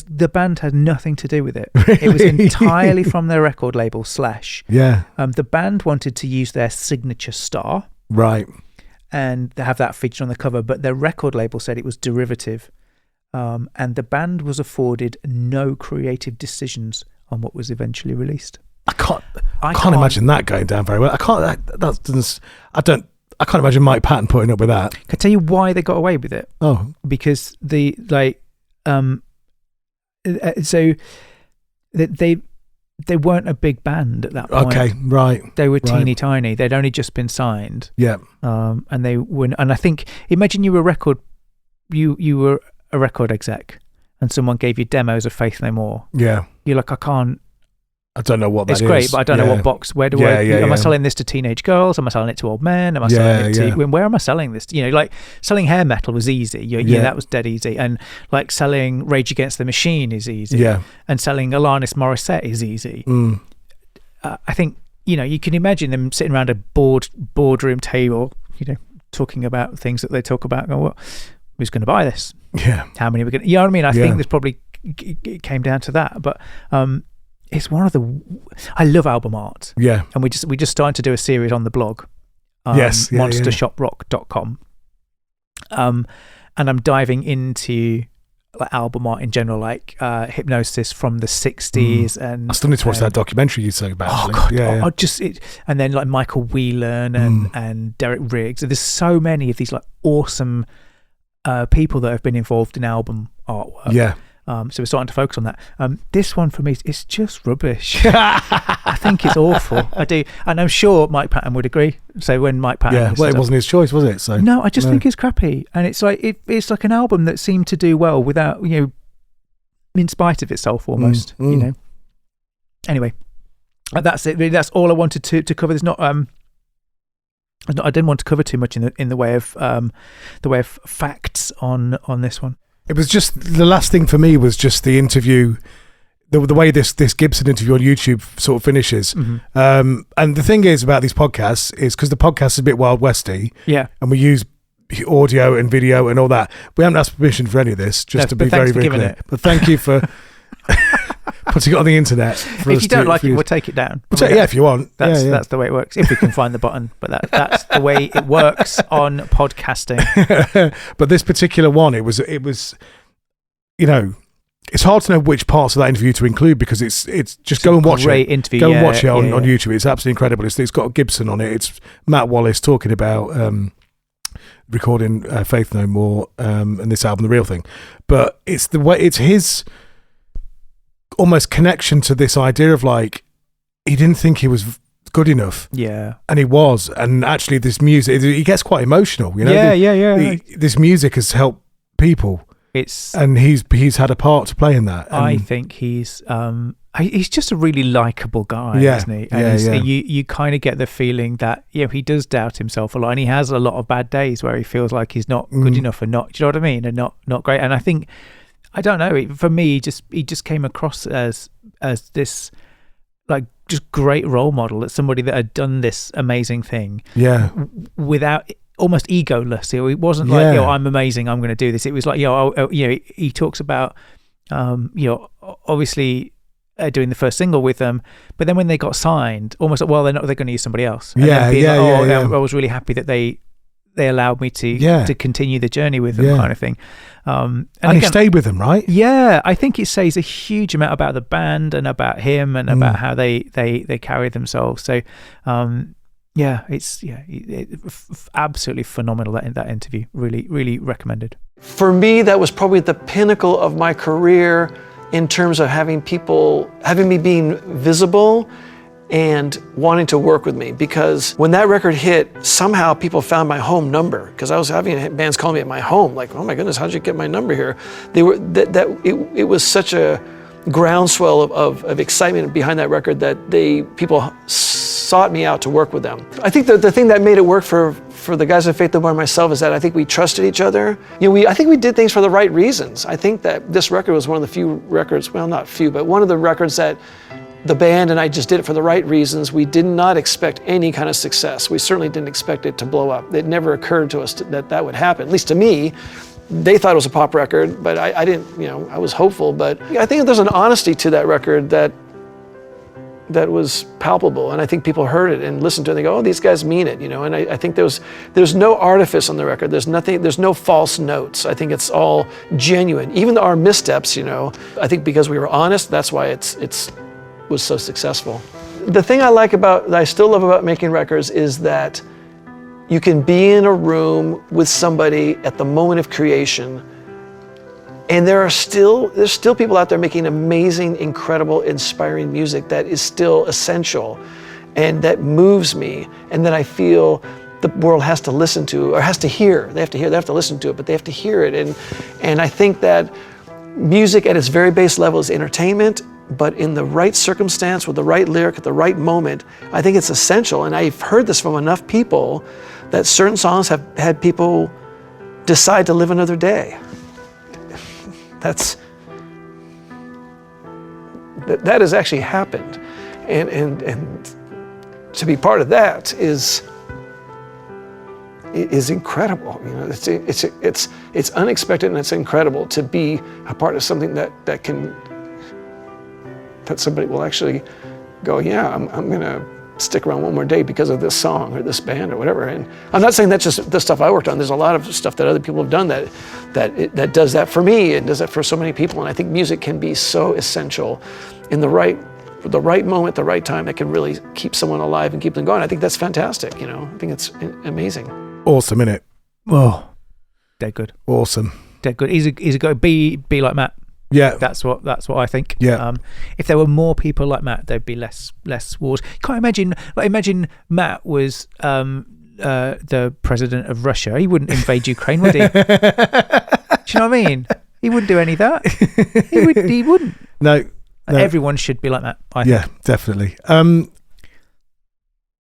The band had nothing to do with it. Really? It was entirely from their record label, Slash. Yeah. The band wanted to use their signature star. Right. And they have that featured on the cover, but their record label said it was derivative. And the band was afforded no creative decisions on what was eventually released. I can't imagine that going down very well. I can't imagine Mike Patton putting up with that. Can I tell you why they got away with it? Oh, because they weren't a big band at that point. Okay, right. They were teeny tiny. They'd only just been signed. Yeah. And they were, and I think, imagine you were you were a record exec, and someone gave you demos of Faith No More. Yeah. You're like, I don't know what that is. It's great, but I don't know what box. Where do am I selling this to teenage girls? Am I selling it to old men? Am I selling it to where am I selling this? Like selling hair metal was easy. That was dead easy. And like selling Rage Against the Machine is easy. Yeah. And selling Alanis Morissette is easy. I think, you can imagine them sitting around a boardroom table, talking about things that they talk about. Go, who's going to buy this? Yeah. How many are we going to, you know what I mean? I think this probably came down to that. But, it's one of I love album art. Yeah. And we just started to do a series on the blog. monstershoprock.com. And I'm diving into like album art in general, like Hypnosis from the 60s. And I still need to watch that documentary you say about. Oh God. And then like Michael Whelan and Derek Riggs. There's so many of these like awesome people that have been involved in album artwork. Yeah. So we're starting to focus on that. This one for me is just rubbish. I think it's awful. I do, and I'm sure Mike Patton would agree. So when Mike Patton, it wasn't his choice, was it? So no, I just think it's crappy, and it's like it's like an album that seemed to do well without in spite of itself almost. Anyway, that's it. Really, that's all I wanted to cover. There's not. I didn't want to cover too much in the way of facts on this one. It was just the last thing for me was just the interview, the way this Gibson interview on YouTube sort of finishes. And the thing is about these podcasts is because the podcast is a bit Wild Westy, and we use audio and video and all that. We haven't asked permission for any of this, to be very, very clear. But thank you for putting it on the internet. If you don't like it, we'll take it down. If you want. That's the way it works. If we can find the button, but that's the way it works on podcasting. But this particular one, it was, it's hard to know which parts of that interview to include because it's just go and watch great it. Interview. Go and watch it on YouTube. It's absolutely incredible. It's got Gibson on it. It's Matt Wallace talking about recording Faith No More and this album, The Real Thing. But it's the way, it's his almost connection to this idea of like, he didn't think he was good enough. Yeah. And he was. And actually this music, he gets quite emotional, you know? Yeah. This music has helped people. And he's had a part to play in that. And I think he's just a really likable guy, isn't he? And you kind of get the feeling that he does doubt himself a lot, and he has a lot of bad days where he feels like he's not good enough, and not, do you know what I mean? And not great. And I think, I don't know, for me, he just came across as this like just great role model, that somebody that had done this amazing thing, without. Almost egoless. It wasn't like, I'm amazing, I'm going to do this. It was like, he talks about, obviously doing the first single with them, but then when they got signed, almost like, well, they're going to use somebody else. And I was really happy that they allowed me to continue the journey with them, kind of thing. And again, he stayed with them, right? Yeah, I think it says a huge amount about the band and about him and about how they carry themselves. So, it's absolutely phenomenal, that interview. Really, really recommended. For me, that was probably the pinnacle of my career in terms of having me being visible and wanting to work with me. Because when that record hit, somehow people found my home number, because I was having bands call me at my home, like, oh my goodness, how'd you get my number here? It was such a groundswell of excitement behind that record that people sought me out to work with them. I think the thing that made it work for the guys at Faith No More and myself is that I think we trusted each other. I think we did things for the right reasons. I think that this record was one of the few records, well, not few, but one of the records that the band and I just did it for the right reasons. We did not expect any kind of success. We certainly didn't expect it to blow up. It never occurred to us that would happen, at least to me. They thought it was a pop record, but I didn't, I was hopeful. But I think there's an honesty to that record that was palpable. And I think people heard it and listened to it and they go, oh, these guys mean it, And I think there's no artifice on the record. There's no false notes. I think it's all genuine. Even our missteps, I think because we were honest, that's why it was so successful. The thing that I still love about making records is that you can be in a room with somebody at the moment of creation, and there's still people out there making amazing, incredible, inspiring music that is still essential and that moves me and that I feel the world has to listen to or has to hear. They have to listen to it, but they have to hear it. And I think that music at its very base level is entertainment, but in the right circumstance, with the right lyric at the right moment, I think it's essential. And I've heard this from enough people that certain songs have had people decide to live another day. That has actually happened. And to be part of that is incredible. It's unexpected and it's incredible to be a part of something that somebody will actually go, yeah, I'm gonna stick around one more day because of this song or this band or whatever. And I'm not saying that's just the stuff I worked on. There's a lot of stuff that other people have done that does that for me and does that for so many people. And I think music can be so essential in the right moment, the right time, that can really keep someone alive and keep them going. I think that's fantastic. I think it's amazing. Awesome, innit? Oh, dead good. Awesome. Dead good. He's a guy. Be like Matt. Yeah, that's what I think. Yeah. If there were more people like Matt, there'd be less wars. You can't imagine Matt was the president of Russia. He wouldn't invade Ukraine, would he? Do you know what I mean? He wouldn't do any of that. He wouldn't. No. Everyone should be like Matt, I think. Yeah, definitely.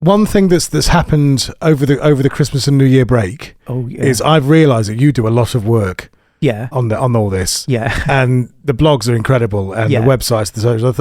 One thing that's happened over the Christmas and New Year break is I've realised that you do a lot of work. Yeah. On all this. Yeah. And the blogs are incredible and the websites,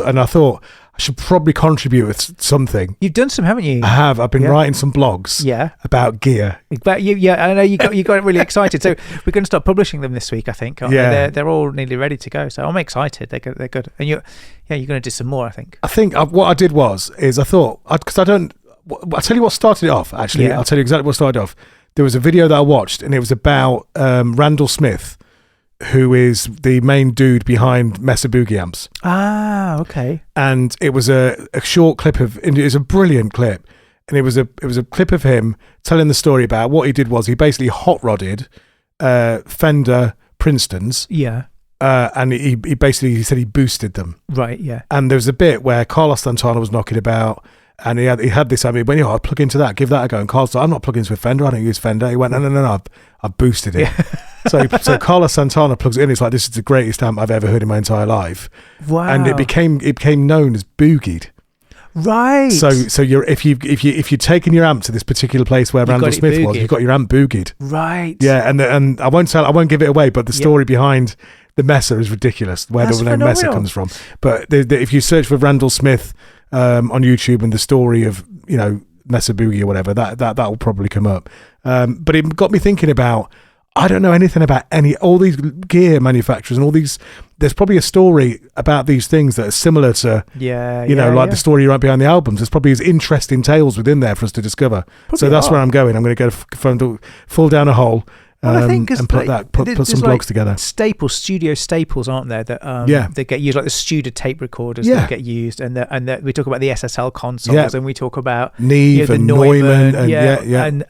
and I thought I should probably contribute with something. You've done some, haven't you? I have. I've been writing some blogs. About gear. But I know you got really excited. So we're going to start publishing them this week, I think. They're all nearly ready to go. So I'm excited. They're good. And you're going to do some more, I think. I think what I did is I thought, because I'll tell you what started it off, actually. Yeah. I'll tell you exactly what started off. There was a video that I watched, and it was about Randall Smith, who is the main dude behind Mesa Boogie Amps. Ah, okay. And it was a short clip it was a brilliant clip. And it was a clip of him telling the story about what he did was he basically hot rodded Fender Princetons. Yeah. And he said he boosted them. Right, yeah. And there was a bit where Carlos Santana was knocking about, and he had this. I mean, when I'll plug into that, give that a go. And Carlos said, I'm not plugging into a Fender. I don't use Fender. He went, no, I've boosted it. Yeah. so Carlos Santana plugs it in. It's like, this is the greatest amp I've ever heard in my entire life. Wow. And it became known as boogied. Right. So if you're taking your amp to this particular place where Randall Smith was, you've got your amp boogied. Right. Yeah, and I won't give it away, but the story behind the Mesa is ridiculous, where the name Mesa comes from. But if you search for Randall Smith on YouTube and the story of Mesa Boogie or whatever, that will probably come up. But it got me thinking about, I don't know anything about all these gear manufacturers and all these. There's probably a story about these things that are similar to, the story right behind the albums. There's probably interesting tales within there for us to discover. Probably so that's where I'm going. I'm going to go fall down a hole. And put some blogs together. Studio staples, aren't there? That get used, like the Studer tape recorders that get used, and we talk about the SSL consoles, and we talk about Neve and Neumann,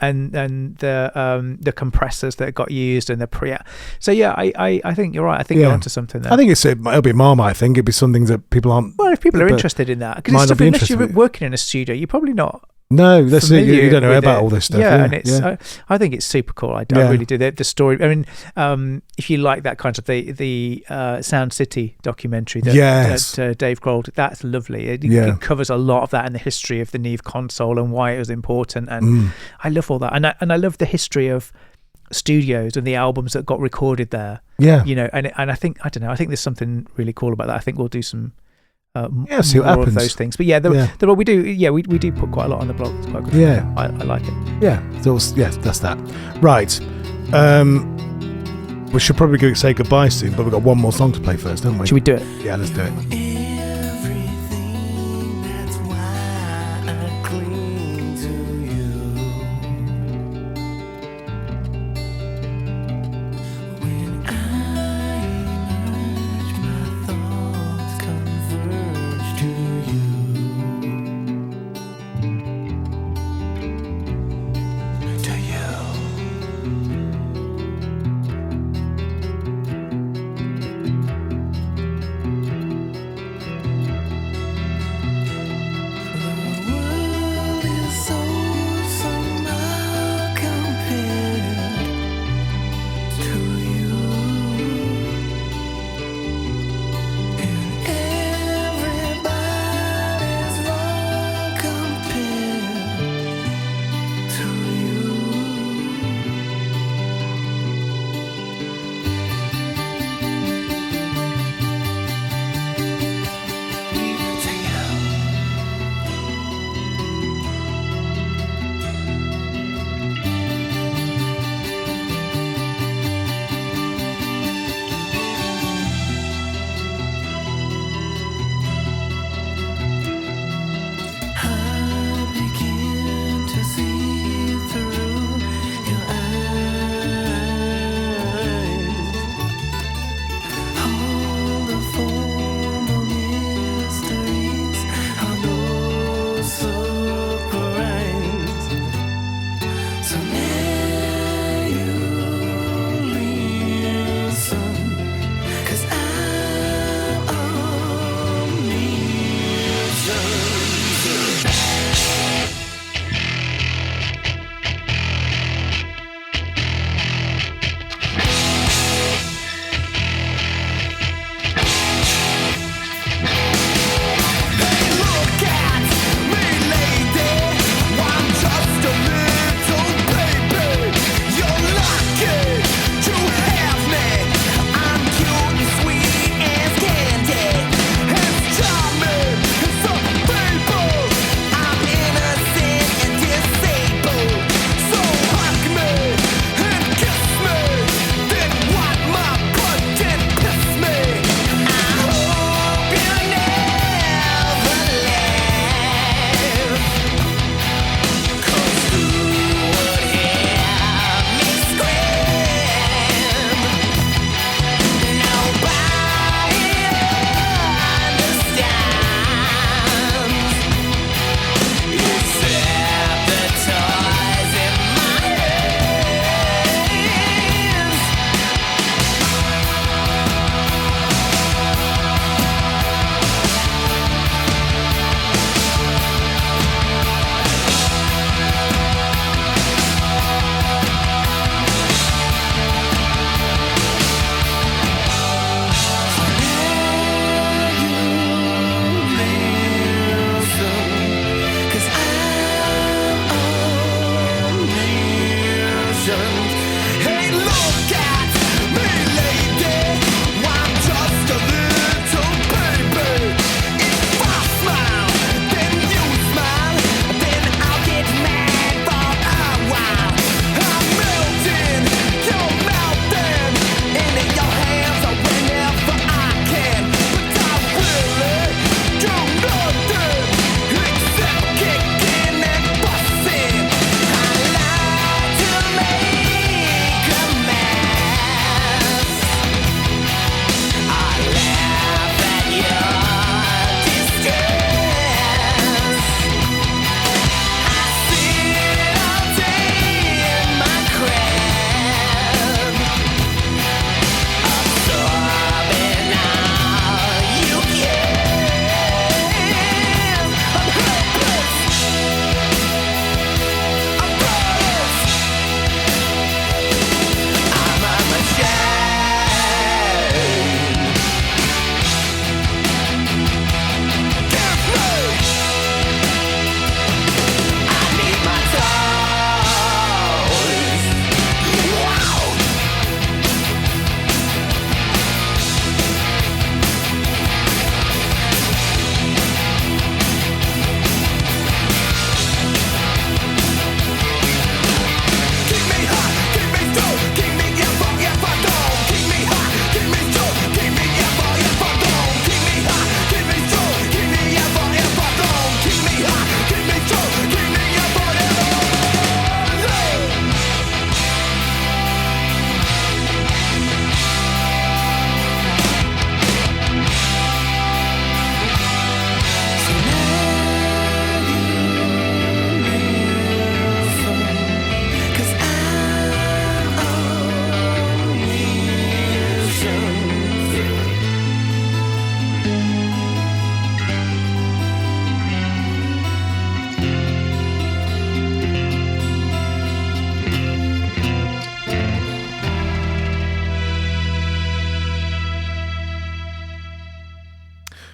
and the compressors that got used and the preamp. So I think you're right. I think you're onto something there. I think it'll be Marmite. I think it'd be something that people aren't. Well, if people are interested in that, because unless you're working in a studio, you're probably not. No, that's it. You don't know about all this stuff. Yeah, and it's. I think it's super cool. I really do. The story. I mean, if you like that kind of the Sound City documentary that Dave Grohl, that's lovely. It covers a lot of that in the history of the Neve console and why it was important. And I love all that. And I love the history of studios and the albums that got recorded there. Yeah, and I think I think there's something really cool about that. I think we'll do some. See what more happens. Of those things, but we do. Yeah, we do put quite a lot on the blog. It's quite good. Yeah, I like it. Yeah, that's that. Right. We should probably say goodbye soon, but we've got one more song to play first, don't we? Should we do it? Yeah, let's do it.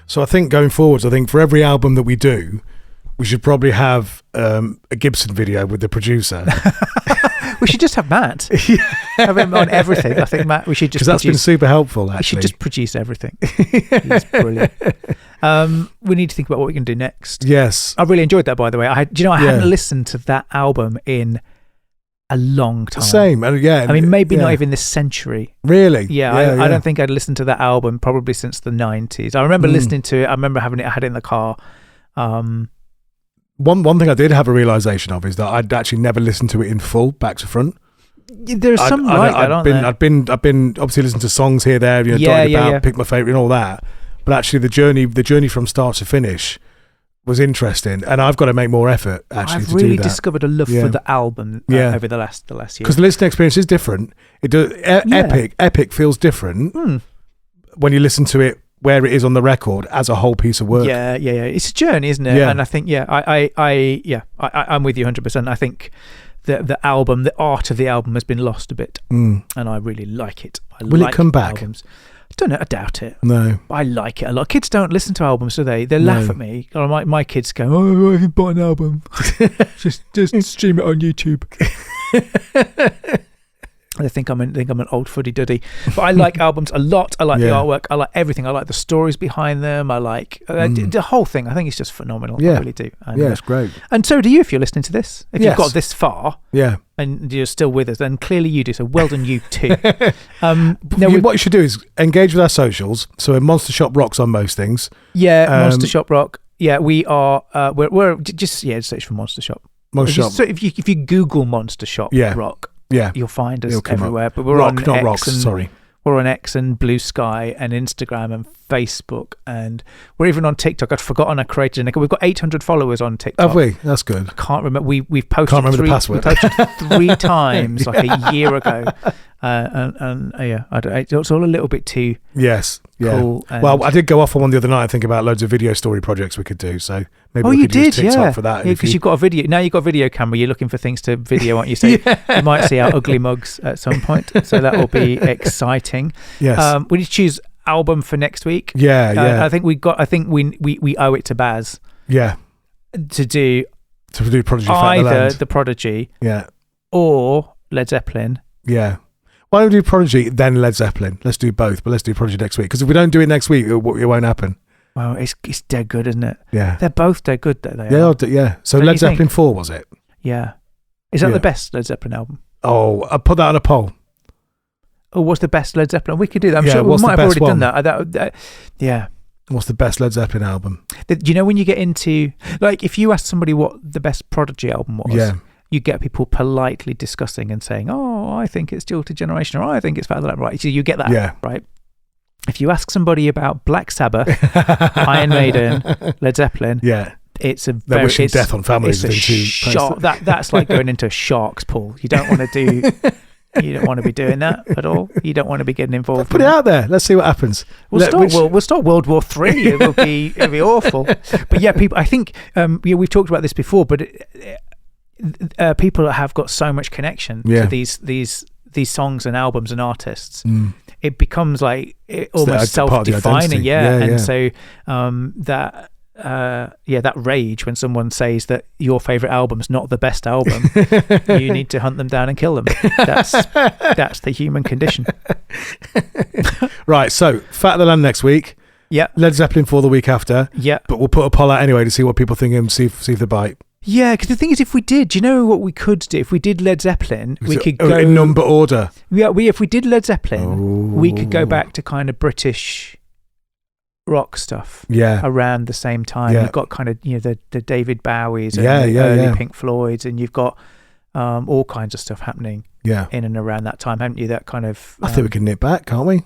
So I think going forwards, I think for every album that we do, we should probably have a Gibson video with the producer. We should just have Matt. Have him on everything. I think Matt, we should just because that's been super helpful. Actually, we should just produce everything. He's brilliant. We need to think about what we can do next. Yes, I really enjoyed that. By the way, I hadn't listened to that album in a long time. Same, and I mean, maybe not even this century. Really? I don't think I'd listened to that album probably since the 90s. I remember listening to it. I remember having it. I had it in the car. One thing I did have a realization of is that I'd actually never listened to it in full, back to front. There's some like that, aren't there? I've been obviously listening to songs here, there, dotted about, pick my favorite and all that. But actually, the journey from start to finish was interesting, and I've got to make more effort actually I've to really do that. discovered a love for the album over the last year. Because the listening experience is different. It does. Epic feels different when you listen to it where it is on the record as a whole piece of work. Yeah. It's a journey, isn't it? Yeah. And I think, I'm with you 100%. I think the album, the art of the album has been lost a bit, and I really like it. Will it come back? Albums. I don't know. I doubt it. No. I like it a lot. Kids don't listen to albums, do they? They laugh at me. Or my kids go, "Oh, I haven't bought an album. just stream it on YouTube." I think I'm an old fuddy duddy, but I like albums a lot. I like the artwork. I like everything. I like the stories behind them. I like the whole thing. I think it's just phenomenal. I really do. And, it's great. And so do you if you're listening to this. If you've got this far, and you're still with us, then clearly you do. So well done, you too. What you should do is engage with our socials. So Monster Shop Rock's on most things. Yeah, Monster Shop Rock. Yeah, we are. We're just search for Monster Shop. So if you Google Monster Shop Rock. Yeah, you'll find us everywhere. But we're on X we're on X and Blue Sky and Instagram and Facebook, and we're even on TikTok. I'd forgotten I created an account. We've got 800 followers on TikTok. Have we? That's good. I can't remember. We've posted. Can't remember the password. We posted 3 times like a year ago, it's all a little bit too. Yes. Yeah. Cool. Well, I did go off on one the other night. I think about loads of video story projects we could do. So maybe we could use TikTok for that. Because you've got a video now. You've got a video camera. You're looking for things to video, aren't you? So you might see our ugly mugs at some point. So that will be exciting. Yes. We need to choose album for next week. Yeah. I think we owe it to Baz. Yeah. To do Prodigy. Either the Prodigy. Yeah. Or Led Zeppelin. Yeah. Why don't we do Prodigy, then Led Zeppelin? Let's do both, but let's do Prodigy next week. Because if we don't do it next week, it won't happen. Well, it's dead good, isn't it? Yeah. They're both dead good, they are. Yeah. So Don't Led you Zeppelin think? 4, was it? Yeah. Is that the best Led Zeppelin album? Oh, I'll put that on a poll. Or what's the best Led Zeppelin? We could do that. I'm Yeah, sure we what's might the have already best done that. Yeah. What's the best Led Zeppelin album? Do you know when you get into, like, if you ask somebody what the best Prodigy album was, you get people politely discussing and saying, oh, I think it's Jilted Generation, or I think it's Fat Lap, right? So you get that, right? If you ask somebody about Black Sabbath, Iron Maiden, Led Zeppelin, it's a They're very wishing death on families. It's a shark. That's like going into a shark's pool. You don't want to do. You don't want to be doing that at all. You don't want to be getting involved. Put it out there. Let's see what happens. We'll start World War III. It'll be awful. But yeah, people. I think we've talked about this before, but people have got so much connection to these songs and albums and artists. It becomes like almost self-defining. So that rage when someone says that your favorite album's not the best album, you need to hunt them down and kill them. That's the human condition. Right, so Fat the Land next week. Yeah. Led Zeppelin 4 the week after. Yeah. But we'll put a poll out anyway to see what people think and see if they bite. Yeah, because the thing is, if we did, do you know what we could do? If we did Led Zeppelin, we could go in number order. Yeah, if we did Led Zeppelin, we could go back to kind of British rock stuff. Yeah. Around the same time, you've got kind of the David Bowies and the early Pink Floyds, and you've got all kinds of stuff happening. Yeah. In and around that time, haven't you? That kind of. I think we can nip back, can't we?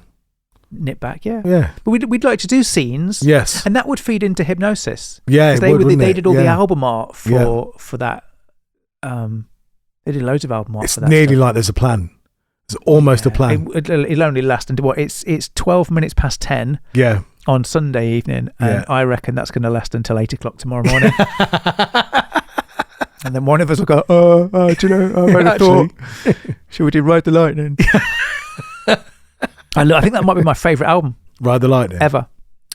Nip back, yeah. Yeah. But we'd like to do scenes. Yes. And that would feed into Hypnosis. Yeah, they did all the album art for that. They did loads of album art for that. It's nearly like there's a plan. There's almost a plan. It'll only last until what? It's 12 minutes past 10. Yeah. On Sunday evening, and I reckon that's going to last until 8 o'clock tomorrow morning. And then one of us will go, do you know, I made a thought. Should we do Ride the Lightning? I think that might be my favourite album. Ride the Lightning? Ever.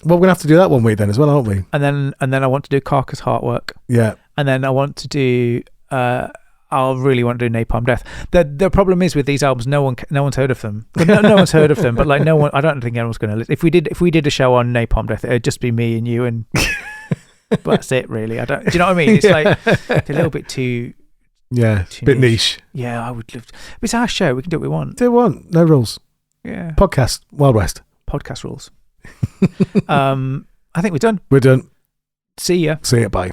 Well, we're going to have to do that one week then as well, aren't we? And then I want to do Carcass Heartwork. Yeah. And then I want to do, I'll really want to do Napalm Death. The problem is with these albums, no one's heard of them. No one's heard of them, but like no one, I don't think anyone's going to listen. If we did a show on Napalm Death, it'd just be me and you, and that's it really. Do you know what I mean? It's like it's a little bit too. Yeah, a bit niche. Yeah, I would love. But it's our show. We can do what we want. Do what we want. No rules. Yeah. Podcast Wild West. Podcast rules. I think we're done. We're done. See ya. See ya. Bye.